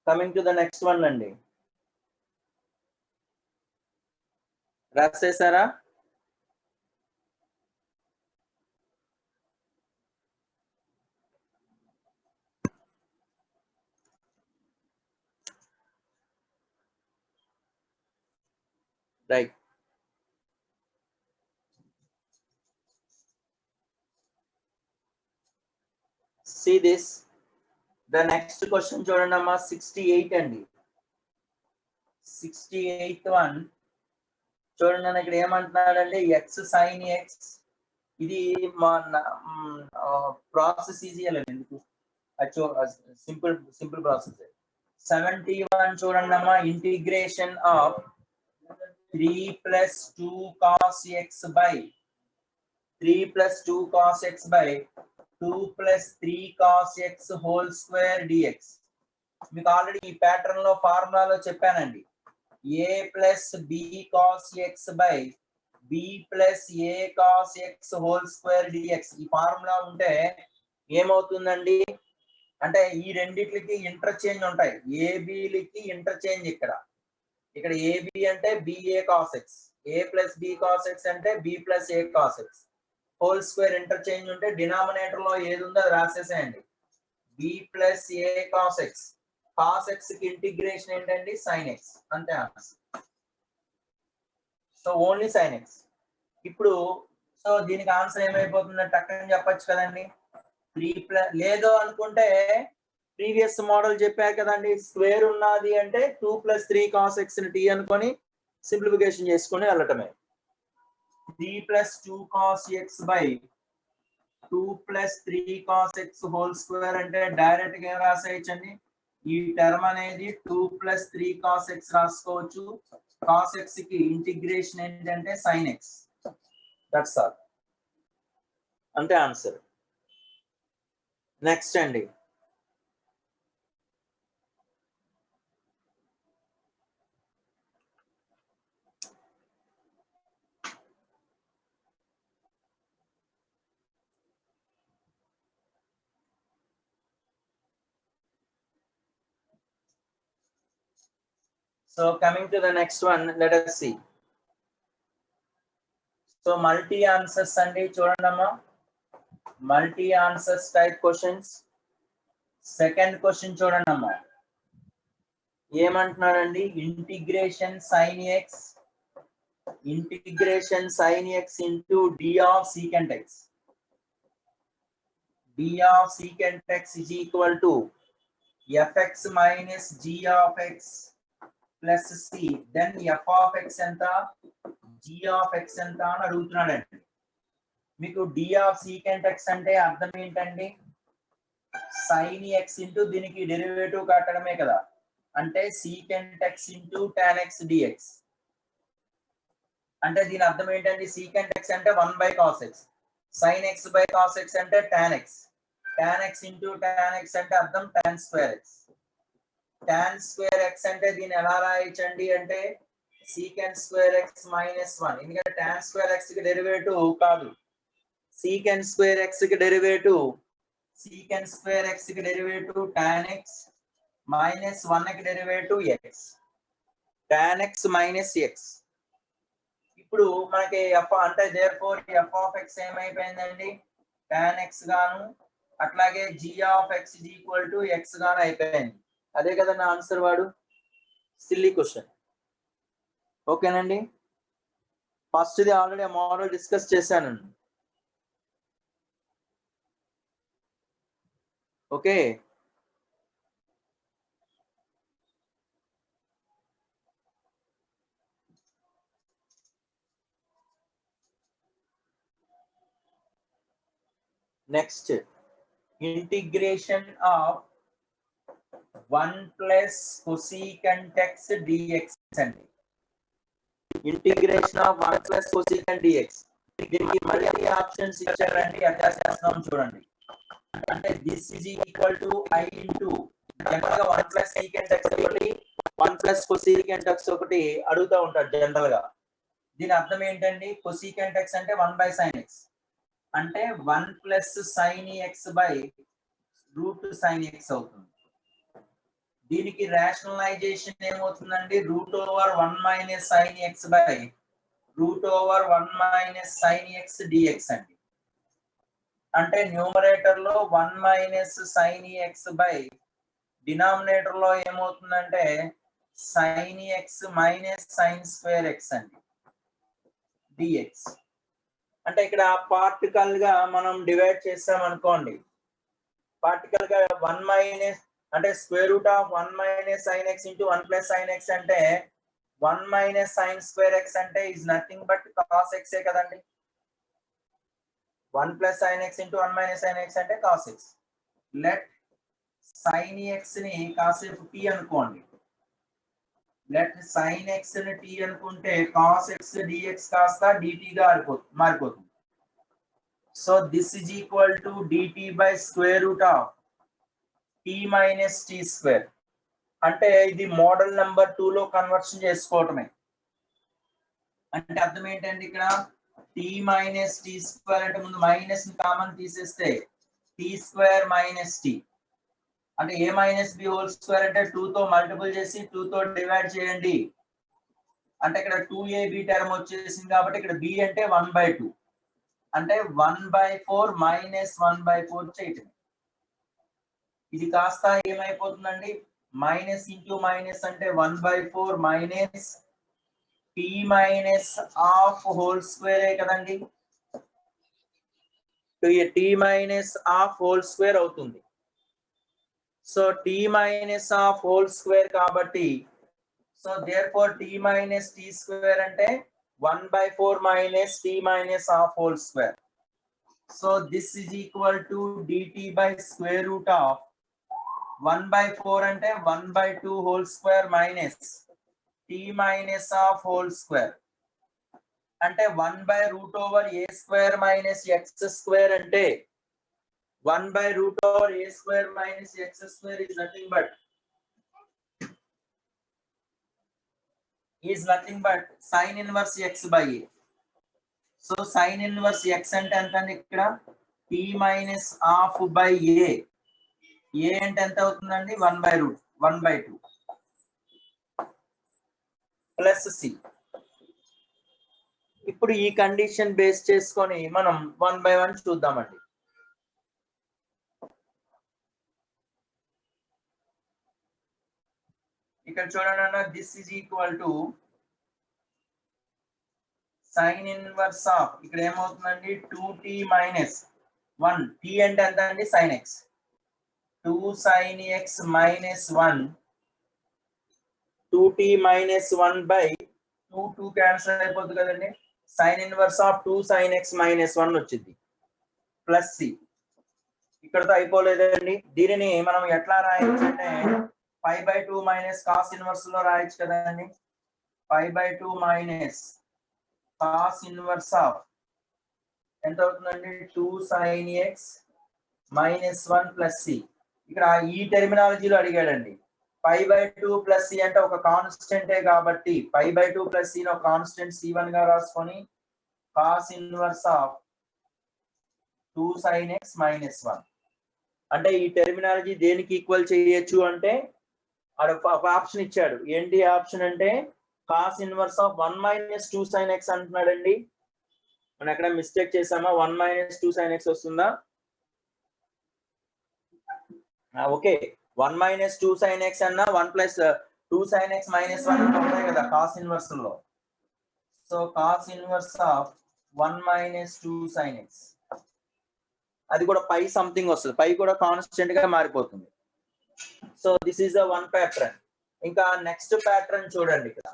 Coming to the next one అండి. రాసేసారా? Right. See this. The next question చూడండి అమ్మా, 68 అండి. 68th one చూడండి. ఇక్కడ ఏమంటున్నాడంటే x sin x. ఇది ప్రాసెస్ ఈజీ అలా ఎందుకు, సింపుల్ ప్రాసెస్. 71 చూడండి అమ్మా, integration of 3 plus 2 cos x by 3 plus 2 cos x by 2 plus 3 cos x whole square dx. మీకు ఆల్రెడీ ఈ ప్యాటర్న్ లో ఫార్ములాలో చెప్పానండి. a plus b cos x by b plus a cos x whole square dx. ఈ formula ఉంటే ఏమవుతుందండి అంటే ఈ రెండిట్లకి interchange ఉంటాయి. ఏబిలకి ఇంటర్చేంజ్ ఇక్కడ ab అంటే ba cos x, a plus b cos x అంటే b plus a cos x whole square interchange ఉంటే డినామినేటర్ లో ఏది ఉందో అది రాసేసేయండి. b plus a cos x. cos x కి ఇంటిగ్రేషన్ ఏంటండి? sin x. అంతే answer. So only sin x. ఇప్పుడు సో దీనికి ఆన్సర్ ఏమైపోతుందంటే టక్కని చెప్పొచ్చు కదండి. 3 లేదో అనుకుంటే ప్రీవియస్ మోడల్ చెప్పారు కదండి, స్క్వేర్ ఉన్నది అంటే 2 plus 3 cos x ని t అనుకొని సింప్లిఫికేషన్ చేసుకొని వెళ్ళటమే. 3 plus 2 cos x by 2 plus 3 cos x whole square అంటే డైరెక్ట్ గా రాసేయచ్చండి. ఈ టర్మ్ అనేది 2 plus 3 cos x రాసుకోవచ్చు. cos x కి ఇంటిగ్రేషన్ ఏంటంటే sin x. That's all. అంటే ఆన్సర్. నెక్స్ట్ అండి. So coming to the next one, let us see. So multi answers andi chudandamma, multi answers type questions. Second question chudandamma, ఏమంటున్నాడండి? Integration sin x into d of secant x. d of secant x is equal to fx minus g of x plus c. then f of x ఎంత, g of x ఎంత అని అడుగుతున్నాడండి. మీకు d of secant x అంటే అర్థం ఏంటండి? sin x into దీనికి derivative కట్టడమే కదా. అంటే secant x into tan x dx. అంటే దీని అర్థం ఏంటండి? secant x అంటే 1 by cos x, sin x by cos x అంటే tan x, tan x into tan x అంటే అర్థం tan square x. tan square x అంటే దీన్ని ఎలా రాయొచ్చండి అంటే secant square x minus 1. ఎందుకంటే tan square x కి డెరివేటివ్ కాదు, secant square x కి డెరివేటివ్ tan x minus 1 కి derivative x, tan x minus x. ఇప్పుడు మనకి f అంటే therefore f of x ఏమైపోయిందండి? tan x గాను అట్లాగే g of x is equal to x గాను అయిపోయింది. అదే కదా నా ఆన్సర్ వాడు. Silly question. ఓకేనండి. First the already model discuss చేశానండి. Okay. Next integration of 1 plus cosecant x dx అండి. ఇంటిగ్రేషన్ ఆఫ్ 1 ప్లస్ కొసీకెంట్ డిఎక్స్. దీనికి మళ్ళీ ఆప్షన్స్ ఇచ్చారండి, అట్లా చేస్తున్నాం చూడండి. అంటే this is equal to I into general గా 1 ప్లస్ సీకెంట్ ఎక్స్ ఒకటి 1 ప్లస్ కొసీకెంట్ ఎక్స్ ఒకటి అడుగుతూ ఉంటారు జనరల్ గా. దీని అర్థం ఏంటండి? కొసీకెంట్ ఎక్స్ అంటే 1 బై సైన్ ఎక్స్, అంటే 1 plus sine x by root sine x అవుతుంది. దీనికి రేషనలైజేషన్ ఏమవుతుందండి? Root over 1 minus sine x by root over 1 minus sine x dx అండి. అంటే న్యూమరేటర్ లో 1 minus sine x by denominator లో ఏమవుతుందంటే sine x minus sine square x అండి dx. అంటే ఇక్కడ పార్టికల్ గా మనం డివైడ్ చేస్తాం అనుకోండి. పార్టికల్ గా 1 మైనస్ అంటే square root of 1 minus sine x into 1 plus sine x అంటే 1 మైనస్ సైన్ స్క్వేర్ ఎక్స్ అంటే ఈజ్ నథింగ్ బట్ కాస్ ఎక్సే కదండి. 1 plus sine x into 1 minus sine x అంటే cos x. Let sine x ని కాసేపు t అనుకోండి. Let sine x ని t అనుకుంటే కాస్ ఎక్స్ డిఎక్స్ కాస్త డిటి గా మారిపోతుంది. So this is equal to d t by square root of t minus t square. అంటే ఇది మోడల్ నెంబర్ 2 లో కన్వర్షన్ చేసుకోవటమే. అంటే అర్థం ఏంటంటే ఇక్కడ టీ మైనస్ టీ స్క్వేర్ అంటే ముందు మైనస్ ని కామన్ తీసేస్తే టీ స్క్వేర్ మైనస్ టీ అంటే ఏ మైనస్ బి హోల్ స్క్వేర్ అంటే 2 తో మల్టిపుల్ చేసి 2 తో డివైడ్ చేయండి. అంటే ఇక్కడ 2ab టర్మ్ వచ్చేసింది కాబట్టి ఇక్కడ b అంటే 1/2 అంటే 1/4 మైనస్ 1/4 చేయటం. ఇది కాస్త ఏమైపోతుందండి? మైనస్ ఇంటూ మైనస్ అంటే 1/4 minus t minus half whole square కదండి. T minus half whole square అవుతుంది. So t minus half whole square కాబట్టి so therefore t minus t square అంటే 1/4 minus t minus half whole square. So this is equal to d t by square root of 1/4 అంటే 1/2 whole square minus t minus half whole square అంటే 1 by root over a square minus x square అంటే 1 by root over a square minus x square is nothing but sin inverse x by a. So sin inverse x అంటే ఎంత అండి? ఇక్కడ t minus half by a. a అంటే ఎంత అవుతుందండి? 1/2 plus c. ఇప్పుడు ఈ కండిషన్ బేస్ చేసుకొని మనం 1 by 1 చూద్దామండి. ఇక్కడ చూడండి అన్న, this is equal to sine inverse of ఇక్కడ ఏమవుతుందండి 2t మైనస్ 1. t అంటే ఎంత అండి? Sine x. 2 sine x minus 1 2t minus 1 by 2 cancel అయిపోతుంది కదండి. Sine inverse of 2 sine x minus 1 వచ్చింది ప్లస్ సి. ఇక్కడతో అయిపోలేదండి. దీనిని మనం ఎట్లా రాయొచ్చు అంటే 5/2 మైనస్ కాస్ ఇన్వర్స్ లో రాయొచ్చు కదండి. 5/2 మైనస్ కాస్ ఇన్వర్స్ ఆఫ్ ఎంత అవుతుందండి? 2 sine x minus 1 plus C. ఇక్కడ ఈ టెర్మినాలజీలో అడిగాడండి. 5/2 ప్లస్ సి అంటే ఒక కాన్స్టెంటే కాబట్టి 5/2 ప్లస్ సి ఒక కాన్స్టెంట్ C1 గా రాసుకొని cos inverse of 2 sine x minus 1 అంటే ఈ టెర్మినాలజీ దేనికి ఈక్వల్ చేయొచ్చు అంటే ఒక ఆప్షన్ ఇచ్చాడు. ఏంటి ఆప్షన్ అంటే cos inverse of 1 minus 2 sine x అంటున్నాడండి. మనం ఎక్కడ మిస్టేక్ చేసామా? 1 మైనస్ 2 సైన్ ఎక్స్ వస్తుందా? ఓకే, 1 మైనస్ 2 సైన్ ఎక్స్ అన్నా 1 ప్లస్ 2 సైన్ ఎక్స్ మైనస్ 1 ఉంటాయి కదా కాస్ ఇన్వర్స్ లో. So cos inverse of 1 minus 2 sine X అది కూడా పై సంథింగ్ వస్తుంది. పై కూడా కాన్స్టెంట్ గా మారిపోతుంది. So this is the one pattern. ఇంకా నెక్స్ట్ ప్యాటర్న్ చూడండి. ఇక్కడ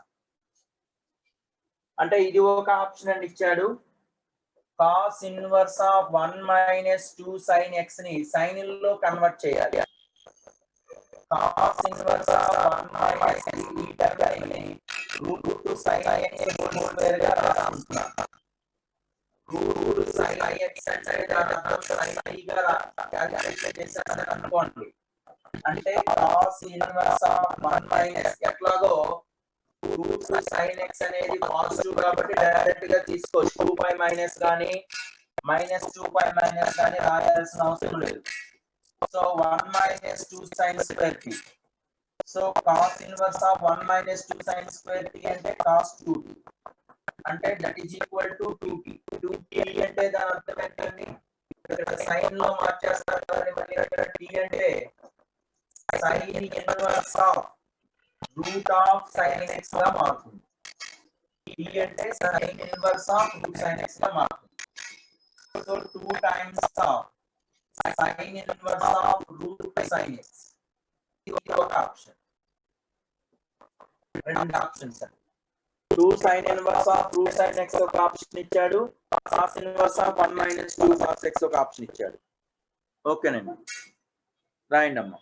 అంటే ఇది ఒక ఆప్షన్ అని ఇచ్చాడు. Cos inverse of 1 minus 2 sine x ని సైన్ లో కన్వర్ట్ చేయాలి. కాస్ ఇన్వర్స్ ఆఫ్ 1 మైనస్ ఈ టర్మ్ ని route sine x whole square గా రాసుకుంటున్నా. రూట్ సైన్ ఎక్స్ అంటే దాని అర్థం సైన్ టీ గా క్యాలిక్యులేట్ చేశాను అనుకోండి. అంటే కాస్ ఇన్వర్స్ ఆఫ్ 1 మైనస్ ఎట్లాగో రూట్ సైన్ ఎక్స్ అనేది పాజిటివ్ కాబట్టి డైరెక్ట్ గా తీసుకోవచ్చు. 2π మైనస్ కానీ మైనస్ 2π మైనస్ కానీ రాయాల్సిన అవసరం లేదు. So 1 minus 2 sine square t. So cos inverse of 1 minus 2 sine square t అంటే కాస్ 2t అంటే that is equal to 2t. 2t అంటే దాని అర్థం ఏంటండి? ఇక్కడ సైన్ లో మార్చేస్తారు కానీ మళ్ళీ ఇక్కడ t అంటే sine inverse of root of sine x గా మారుతుంది. t అంటే sine inverse of root sine x గా మారుతుంది. So 2 times of sine inverse of root sine x. ఇది ఒక ఆప్షన్. రెండు ఆప్షన్స్ అండి. 2 sin inverse of root sine x ఒక ఆప్షన్ ఇచ్చాడు. cos inverse of 1 minus 2 cos x ఒక ఆప్షన్ ఇచ్చాడు. ఓకేనండి, రాయండి అమ్మా.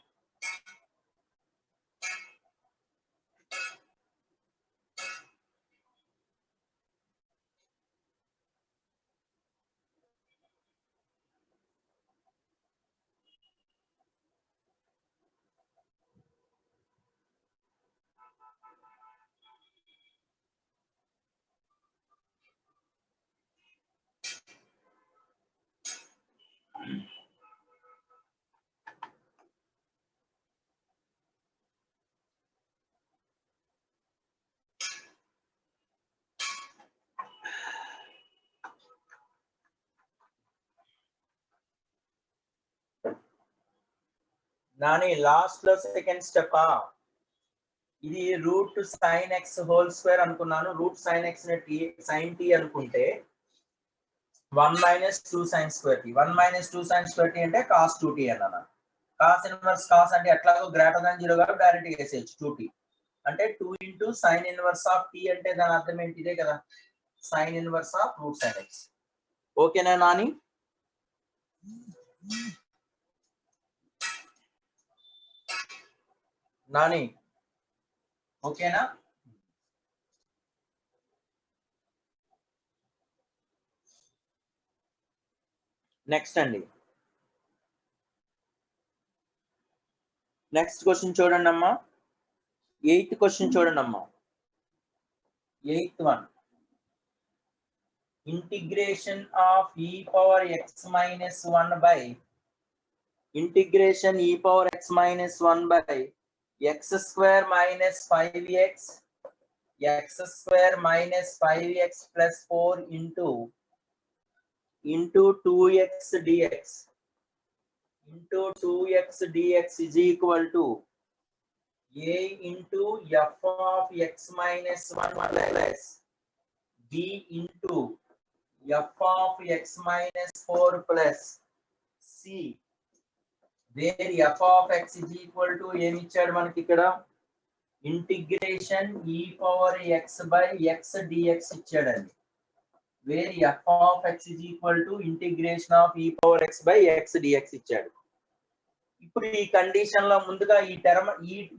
నాని లాస్ట్ లో సెకండ్ స్టెప్ ఇది route sine x whole square అనుకున్నాను. రూట్ సైన్ ఎక్స్ ని సైన్ టీ అనుకుంటే 1 minus 2 sine square t. 1 minus 2 sine square t అంటే కాస్ 2t అన్నాను. కాస్ ఇన్వర్స్ కాస్ అంటే ఎట్లాగో గ్రేటర్ దాన్ 0 కాబట్టి డైరెక్ట్ గా వేసేయచ్చు 2t. అంటే 2 into sine inverse of t అంటే దాని అర్థం ఏంటి? ఇదే కదా sine inverse of root sine x. ఓకేనా నాని? నాని ఓకేనా? నెక్స్ట్ అండి, నెక్స్ట్ క్వశ్చన్ చూడండి అమ్మా. 8th క్వశ్చన్ చూడండి అమ్మా. 8th one. Integration of e power x minus 1 by integration e power x minus 1 by x square minus 5x x square minus 5x plus 4 into 2x dx into 2x dx is equal to a into f of x minus 1 plus b into f of x minus 4 plus c, where f of x is equal to ఏమి ఇచ్చాడు మనకి ఇక్కడ? Integration e power x by x dx ఇచ్చాడండి. Where f of x is equal to integration of e power x by x dx ఇచ్చాడు. ఇప్పుడు ఈ condition లో ముందుగా ఈ టర్మ్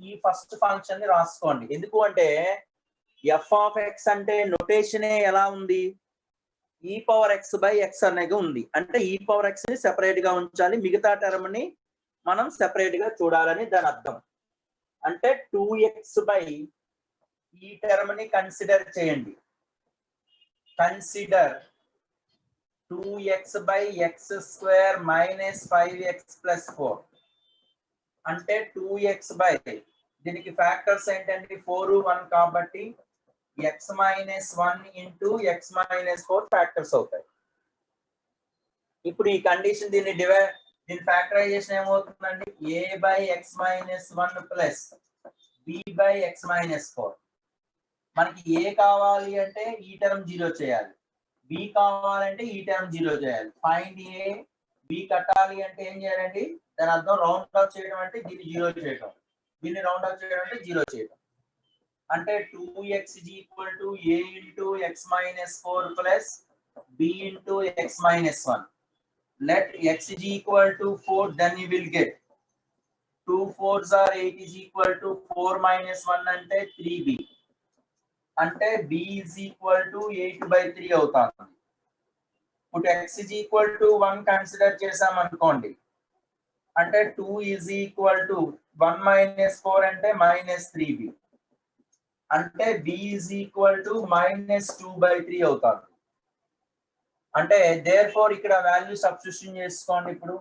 ఈ ఫస్ట్ ఫంక్షన్ ని రాసుకోండి. ఎందుకు అంటే f of x అంటే నొటేషనే ఎలా ఉంది? e power x by x అనేది ఉంది. అంటే e power x ని సెపరేట్ గా ఉంచాలి, మిగతా టర్మ్ ని మనం సెపరేట్ గా చూడాలని దాని అర్థం. అంటే 2x by ఈ టర్మ్ ని కన్సిడర్ చేయండి. Consider 2x by x square minus 5x plus 4 అంటే 2x by దీనికి ఫ్యాక్టర్స్ ఏంటండి? 4 1 కాబట్టి x minus 1 into x minus 4 factors అవుతాయి. ఇప్పుడు ఈ కండిషన్ దీని ఫ్యాక్టరైజేషన్ ఏమవుతుందండి? a by x minus 1 plus b by x minus 4. మనకి a కావాలి అంటే ఈ టర్మ్ 0 చేయాలి, b కావాలంటే ఈ టర్మ్ 0 చేయాలి. ఫైండ్ a, b కట్టాలి అంటే ఏం చేయాలండి? దాని అర్థం రౌండ్ ఆఫ్ చేయడం అంటే దీన్ని 0 చేయడం, దీన్ని రౌండ్ ఆఫ్ చేయడం అంటే 0 చేయడం. అంటే 2x is equal to a into x minus 4 plus b into x minus 1. Let x is equal to 4, then you will get 2 4s are 8 is equal to 4 minus 1 అంటే 3b. అంటే b is equal to 8/3 అవుతుంది. ఇప్పుడు x is equal to 1 consider చేసాం అనుకోండి, అంటే 2 is equal to 1 minus 4 అంటే -3b, అంటే b is equal to -2/3 అవుతుంది. అంటే therefore ఇక్కడ వాల్యూ సబ్స్టిట్యూషన్ చేసుకోండి. ఇప్పుడు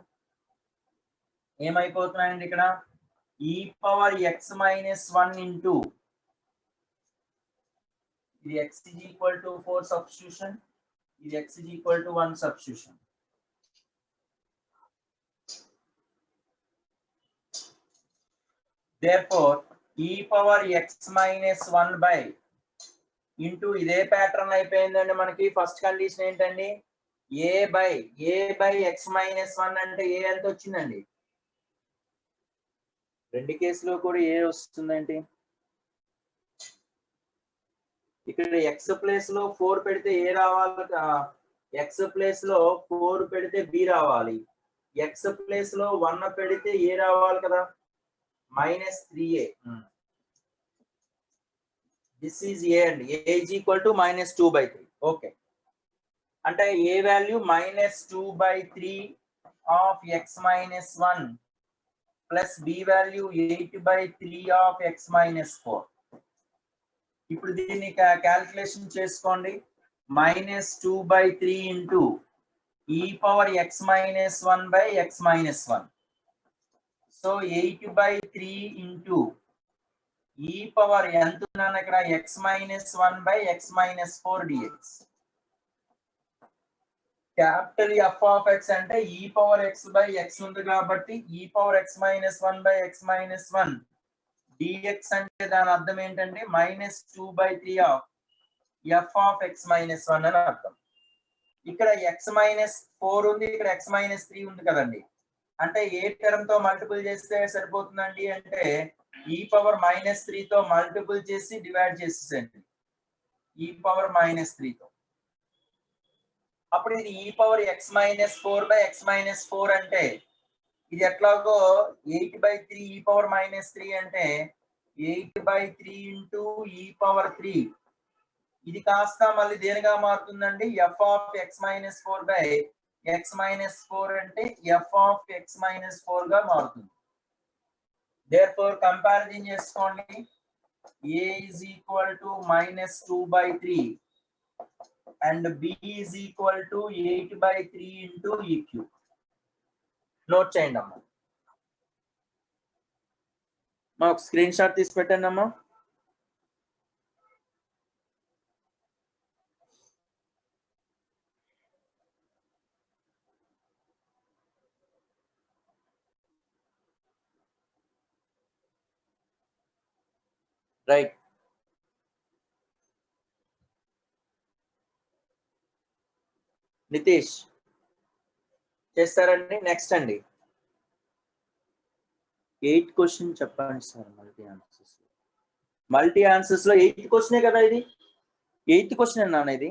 ఏమైపోతున్నాయండి ఇక్కడ e⁻x-1 ఇంటూ ఇది x is equal to 4 substitution, ఇది x is equal to 1 substitution. Therefore e⁻x-1 by into ఇదే ప్యాటర్న్ అయిపోయిందండి. మనకి ఫస్ట్ కండిషన్ ఏంటండి, a by x-1 అంటే a ఎంత వచ్చిందండి, రెండు కేసులో కూడా ఏ వస్తుందండి. ఇక్కడ x ప్లేస్ లో 4 పెడితే ఏ రావాలి, x ప్లేస్ లో 4 పెడితే b రావాలి, x ప్లేస్ లో 1 పెడితే ఏ రావాలి కదా, -3a. దిస్ ఈజ్ a అండి, a is equal to -2/3. Okay, అంటే a value -2/3 of x-1 plus b value 8/3 of x-4. ఇప్పుడు దీన్ని క్యాల్కులేషన్ చేసుకోండి. -2/3 into e⁻x-1 by x-1. So 8/3 into e power ఎంత ఉన్నాను ఇక్కడ x-1 by x-4 dx. Capital f of x అంటే e⁻x/x ఉంది కాబట్టి e⁻x-1 by x-1 dx అంటే దాని అర్థం ఏంటంటే -2/3 ఆఫ్ f of x-1 అని అర్థం. ఇక్కడ x-4 ఉంది, ఇక్కడ x-3 ఉంది కదండి, అంటే ఏ టర్మ్ తో మల్టిపుల్ చేస్తే సరిపోతుందండి అంటే e⁻−3 తో మల్టిపుల్ చేసి డివైడ్ చేసేసండి e⁻−3 తో. అప్పుడు ఇది e⁻x-4 by x-4 అంటే ఇది ఎట్లాగో 8/3 e⁻−3 అంటే 8/3 ఇంటూ e⁻3. ఇది కాస్త మళ్ళీ దేనిగా మారుతుందండి, f of x-4 by x-4 అంటే f of x-4 గా మారుతుంది. therefore కంపారిజన్ చేసుకోండి, a is equal to -2/3 and b is equal to 8/3 into eq. Note చేయండి అమ్మా, మాకు స్క్రీన్ షాట్ తీసి పెట్టండి అమ్మా. రైట్, నితీష్ చేస్తారండి. నెక్స్ట్ అండి 8th క్వశ్చన్ చెప్పండి సార్. మల్టీ ఆన్సర్స్ లో 8th క్వశ్చనే కదా ఇది, 8th క్వశ్చన్ అన్నాను ఇది.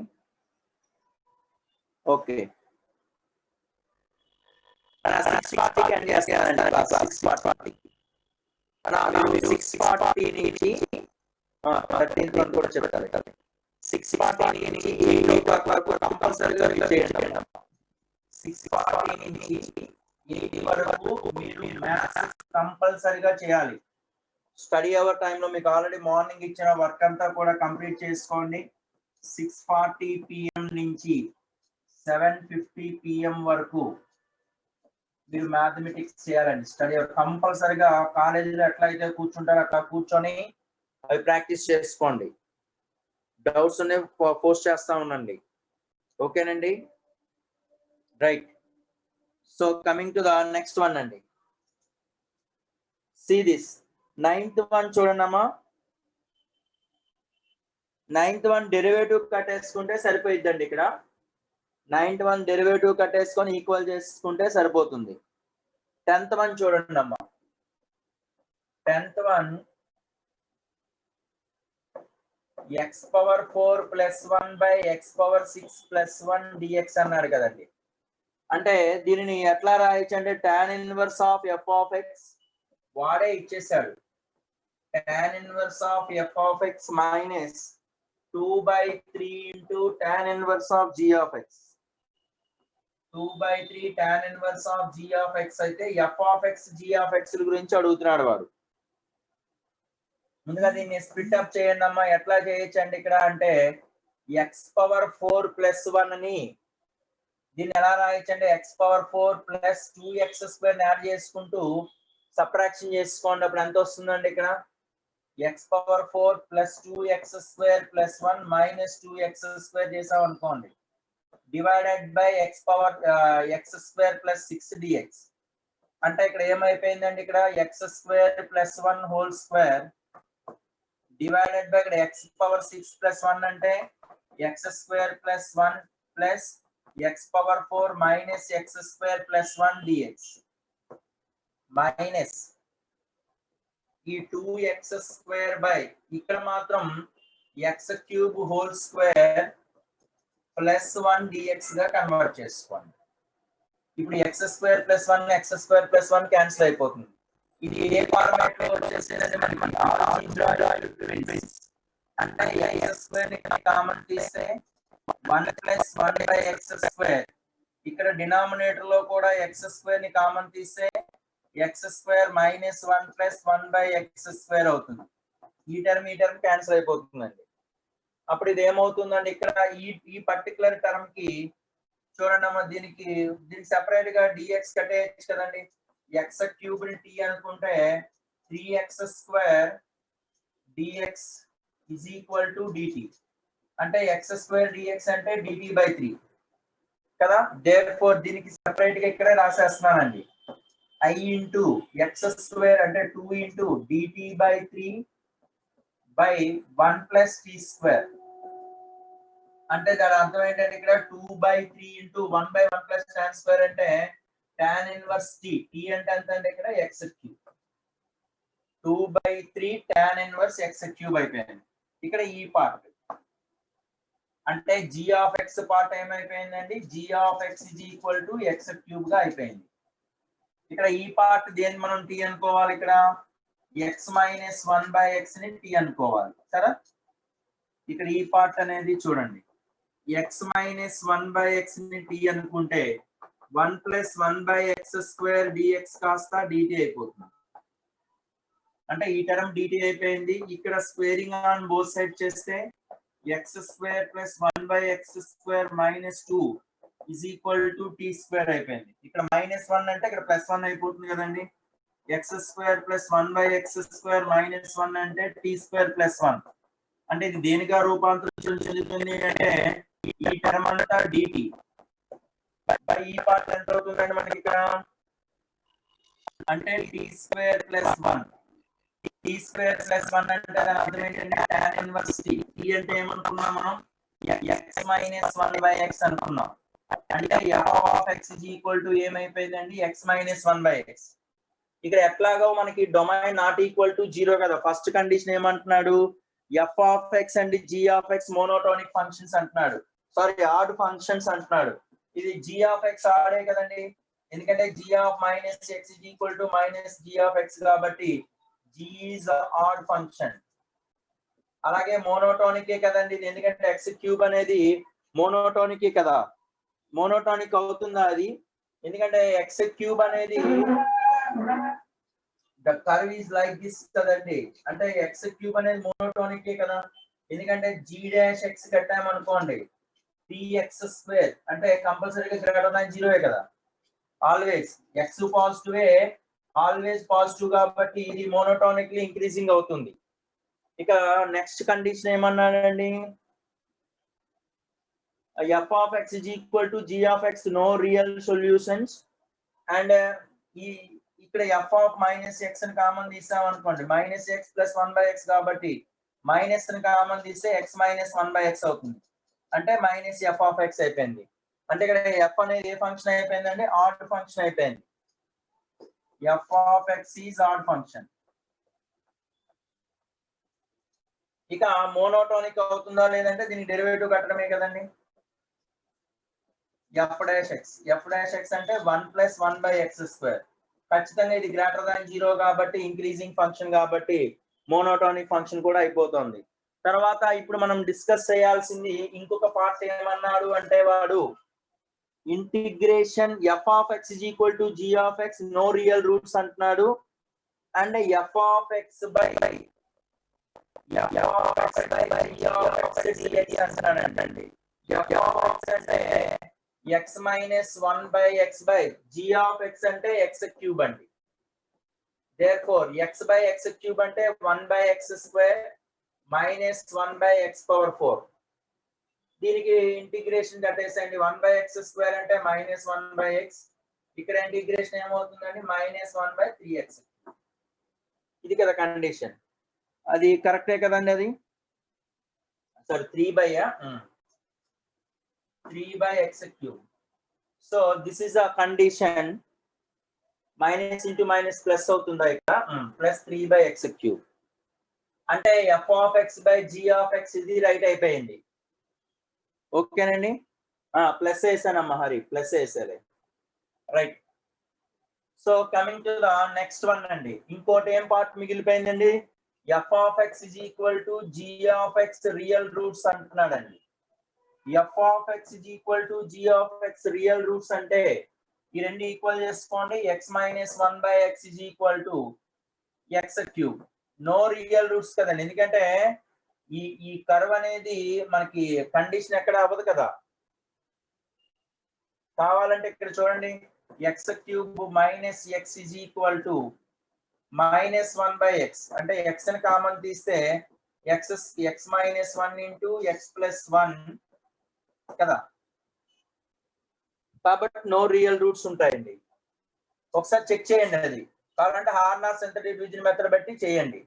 ఓకే, 6:40 అని చేస్తానండి, 6:40 నుంచి 13th వన్ కూడా చెప్తాను. 6:40 నుంచి 8 o'clock వరకు కంపల్సరీగా చేయండి. 6:40 నుంచి 8 వరకు మీరు మ్యాథ్స్ కంపల్సరీగా చేయాలి. స్టడీ అవర్ టైంలో మీకు ఆల్రెడీ మార్నింగ్ ఇచ్చిన వర్క్ అంతా కూడా కంప్లీట్ చేసుకోండి. 6:40 PM నుంచి 7:50 PM వరకు మీరు మ్యాథమెటిక్స్ చేయాలండి. స్టడీ అవర్ కంపల్సరీగా కాలేజీలో ఎట్లయితే కూర్చుంటారో అట్లా కూర్చొని అవి ప్రాక్టీస్ చేసుకోండి. డౌట్స్ అనేవి పోస్ట్ చేస్తా ఉండండి. ఓకేనండి, right. So coming to the next one అండి, సీ దిస్ 9th వన్ చూడండి అమ్మా. 9th one derivative కట్టేసుకుంటే సరిపోయిద్దండి. ఇక్కడ 9th వన్ డెరివేటివ్ కట్టేసుకొని ఈక్వల్ చేసుకుంటే సరిపోతుంది. 10th వన్ చూడండి అమ్మా. 10th one x⁴ + 1 by x⁴6 + 1 dx అన్నాడు కదండి. అంటే దీనిని ఎట్లా రాయొచ్చు అంటే tan inverse of f of x వాడే ఇచ్చేసాడు. tan inverse of f of x minus 2/3 into tan inverse of g of x. 2/3 tan inverse of g of x అయితే f of x g of x గురించి అడుగుతున్నాడు వాడు. ముందుగా దీన్ని split up చేయండి అమ్మా. ఎట్లా చేయొచ్చు అండి ఇక్కడ అంటే x⁴ + 1 ని దీన్ని ఎలా రాయొచ్చు అంటే x⁴ + 2x² యాడ్ చేసుకుంటూ సబ్ట్రాక్షన్ చేసుకోండి. అప్పుడు ఎంత వస్తుందండి ఇక్కడ x⁴ + 2x² + 1 - 2x² చేసాం అనుకోండి డివైడెడ్ బై x² + 6 dx. అంటే ఇక్కడ ఏమైపోయిందండి ఇక్కడ x² + 1 whole square divided by ఇక్కడ x⁴ 6 + 1 అంటే x² + 1 plus x⁴ - x² + 1 dx minus ఈ 2x² బై ఇక్కడ మాత్రం x³ whole square plus 1 dx గా కన్వర్ట్ చేసుకోండి. ఇప్పుడు x² + 1 x² + 1 క్యాన్సిల్ అయిపోతుంది. ఇది ఏ ఫార్మాట్ లో వచ్చేసిందంటే మనకి అంటే x² ని కామన్ తీస్తే 1 + 1/x². ఇక్కడ డినామినేటర్ లో కూడా x² ని కామన్ తీస్తే x² - 1 + 1/x² అవుతుంది. ఈ టర్మ్ క్యాన్సిల్ అయిపోతుందండి. అప్పుడు ఇది ఏమవుతుందండి ఇక్కడ ఈ పర్టికులర్ టర్మ్ కి చూడండి అమ్మా దీనికి సెపరేట్ గా dx కట్టేయచ్చు కదండి. x³ ని t అనుకుంటే 3x² dx = dt అంటే x² dx అంటే dt/3 కదా. దేర్ఫోర్ దీనికి సెపరేట్ గా ఇక్కడే రాసేస్తున్నానండి. I into x² అంటే 2 into dt/3 by 1 plus t². అంటే దాని అర్థం ఏంటంటే ఇక్కడ 2/3 into 1/1 plus tan² అంటే tan inverse t. t అంటే ఎంత అంటే ఇక్కడ x³ 2/3 tan inverse x³ అయిపోయింది. ఇక్కడ ఈ పార్ట్ అంటే g of x పార్ట్ ఏమైపోయిందండి g of x = x³ గా అయిపోయింది. ఇక్కడ ఈ పార్ట్ దేని మనం t అనుకోవాలి. ఇక్కడ x - 1/x ని t అనుకోవాలి సరే. ఇక్కడ ఈ పార్ట్ అనేది చూడండి x - 1/x ని t అనుకుంటే 1 + 1/x² dx కాస్త dt అయిపోతుంది. అంటే ఈ టర్మ్ dt అయిపోయింది. ఇక్కడ స్క్వేరింగ్ ఆన్ బోత్ సైడ్ చేస్తే x² + 1/x² - 2 = t² అయిపోయింది. ఇక్కడ -1 అంటే ఇక్కడ +1 అయిపోతుంది కదండి. x² + 1/x² - 1 అంటే t² + 1 అంటే ఇది దేనిగా రూపాంతరం చెందుతుంది అంటే ఈ టర్మ్ అంతా dt బై ఈ పార్ట్ ఎంత అవుతుందండి మనకి ఇక్కడ అంటే t² + 1 t² + 1 అంటే దాని అర్థం ఏంటంటే tan inverse t. t అంటే ఏమనుకున్నాం మనం x - 1/x అనుకున్నాం. అంటే f of x = ఏమైపోయిందండి x - 1/x. ఇక్కడ ఎట్లాగో మనకి డొమైన్ నాట్ ఈక్వల్ టు 0 కదా. ఫస్ట్ కండిషన్ ఏమంటున్నాడు f of x and g of x monotonic functions అంటున్నాడు. సారీ ఆడ్ ఫంక్షన్స్ అంటున్నాడు. ఇది g of x ఆడే కదండి. ఎందుకంటే g of - x = -g of x కాబట్టి g is odd function. అలాగే మోనోటోనికే కదండి ఇది. ఎందుకంటే x³ అనేది మోనోటోనికే కదా. మోనోటోనిక్ అవుతుందా అది? ఎందుకంటే x³ అనేది the curve is like this కదండి. అంటే x³ అనేది మోనోటోనికే కదా. ఎందుకంటే g' x కట్టాము అనుకోండి 3x² అంటే కంపల్సరీగా గ్రేటర్ దాన్ 0 కదా. ఆల్వేస్ x పాజిటివే ఆల్వేస్ పాజిటివ్ కాబట్టి ఇది మోనోటోనిక్లీ ఇంక్రీజింగ్ అవుతుంది. ఇక నెక్స్ట్ కండిషన్ ఏమన్నాడండి f of x = g of x no real solutions and ఇక్కడ f of -x ని కామన్ తీసాం అనుకోండి -x + 1/x కాబట్టి మైనస్ ని కామన్ తీస్తే x - 1/x అవుతుంది. అంటే -f of x అయిపోయింది. అంటే ఇక్కడ f అనేది ఏ ఫంక్షన్ అయిపోయిందండి ఆడ్ ఫంక్షన్ అయిపోయింది. f of x is odd function. ఇక మోనోటోనిక్ అవుతుందా లేదంటే దీనికి డెరివేటివ్ కట్టడమే కదండి. f' అంటే 1 + 1/x². ఖచ్చితంగా ఇది గ్రేటర్ దాన్ 0 కాబట్టి ఇంక్రీజింగ్ ఫంక్షన్ కాబట్టి మోనోటోనిక్ ఫంక్షన్ కూడా అయిపోతుంది. తర్వాత ఇప్పుడు మనం డిస్కస్ చేయాల్సింది ఇంకొక పార్ట్ ఏమన్నాడు అంటే వాడు integration f of x is equal to g of x no real roots అంటున్నాడు and f of x by అంటున్నాడండి. ఎఫ్ ఆఫ్ ఎక్స్ అంటే x minus 1 by x by g of x అంటే x cube అండి. therefore x by x cube అంటే 1 by x square minus 1 by x power 4. దీనికి integration కట్టేసండి. 1 by x square అంటే minus 1 by x. ఇక్కడ integration ఏమవుతుందండి minus 1 by 3x. ఇది కదా condition. అది కరెక్టే కదండి అది. Sorry 3 by x cube. So this is a condition. Minus into minus plus అవుతుందా ఇక్కడ ప్లస్ 3 by x cube అంటే f of x by g of x ఇది రైట్ అయిపోయింది. ఓకేనండి. ప్లస్ వేసానమ్మా హరి ప్లస్ వేసాలే right. So coming to the next one అండి. ఇంకోటి ఏం పార్ట్ మిగిలిపోయిందండి. F of x is equal to g of x real roots అంటున్నాడండి. F of x is equal to g of x real roots అంటే ఈ రెండు equal చేసుకోండి. X minus 1 by x is equal to x cube. No real roots కదండి, ఎందుకంటే ఈ curve అనేది మనకి కండిషన్ ఎక్కడ అవ్వదు కదా. కావాలంటే ఇక్కడ చూడండి X cube minus X is equal to minus 1 by x అంటే ఎక్స్ ని కామన్ తీస్తే X minus 1 into X plus 1 కదా. కాబట్టి నో రియల్ రూట్స్ ఉంటాయండి. ఒకసారి చెక్ చేయండి. అది కావాలంటే హార్నార్ సెంటర్ డివిజన్ మెథడ్ బట్టి చేయండి.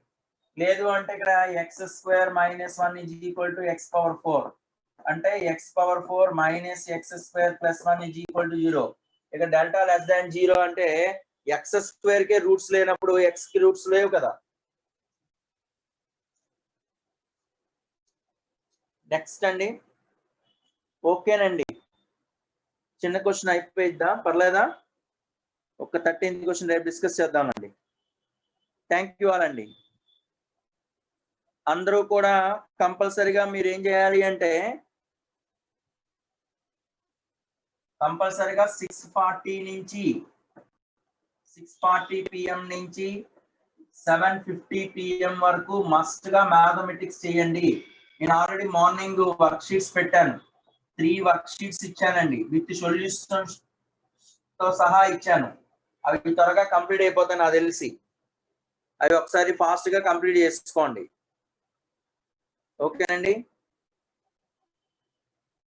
లేదు అంటే ఇక్కడ X square minus 1 is equal to X power 4 అంటే X power 4 minus x square plus 1 is equal to 0. ఇక డెల్టా లెస్ దాన్ 0 అంటే ఎక్స్ స్క్వేర్ కే రూట్స్ లేనప్పుడు ఎక్స్ కి రూట్స్ లేవు కదా. నెక్స్ట్ అండి. ఓకేనండి. చిన్న క్వశ్చన్ అయిపోయిద్దా పర్లేదా? ఒక 13th క్వశ్చన్ రేపు డిస్కస్ చేద్దామండి. థ్యాంక్ యూ ఆల్ అండి. అందరూ కూడా కంపల్సరిగా మీరు ఏం చేయాలి అంటే కంపల్సరిగా 6:40 నుంచి 6:40 PM నుంచి 7:50 PM వరకు మస్ట్ గా మ్యాథమెటిక్స్ చేయండి. నేను ఆల్రెడీ మార్నింగ్ వర్క్ షీట్స్ పెట్టాను. 3 వర్క్ షీట్స్ ఇచ్చానండి విత్ సొల్యూషన్స్ తో సహా ఇచ్చాను. అవి త్వరగా కంప్లీట్ అయిపోతాయి నాకు తెలిసి. అవి ఒకసారి ఫాస్ట్ గా కంప్లీట్ చేసుకోండి. ఓకేనండి.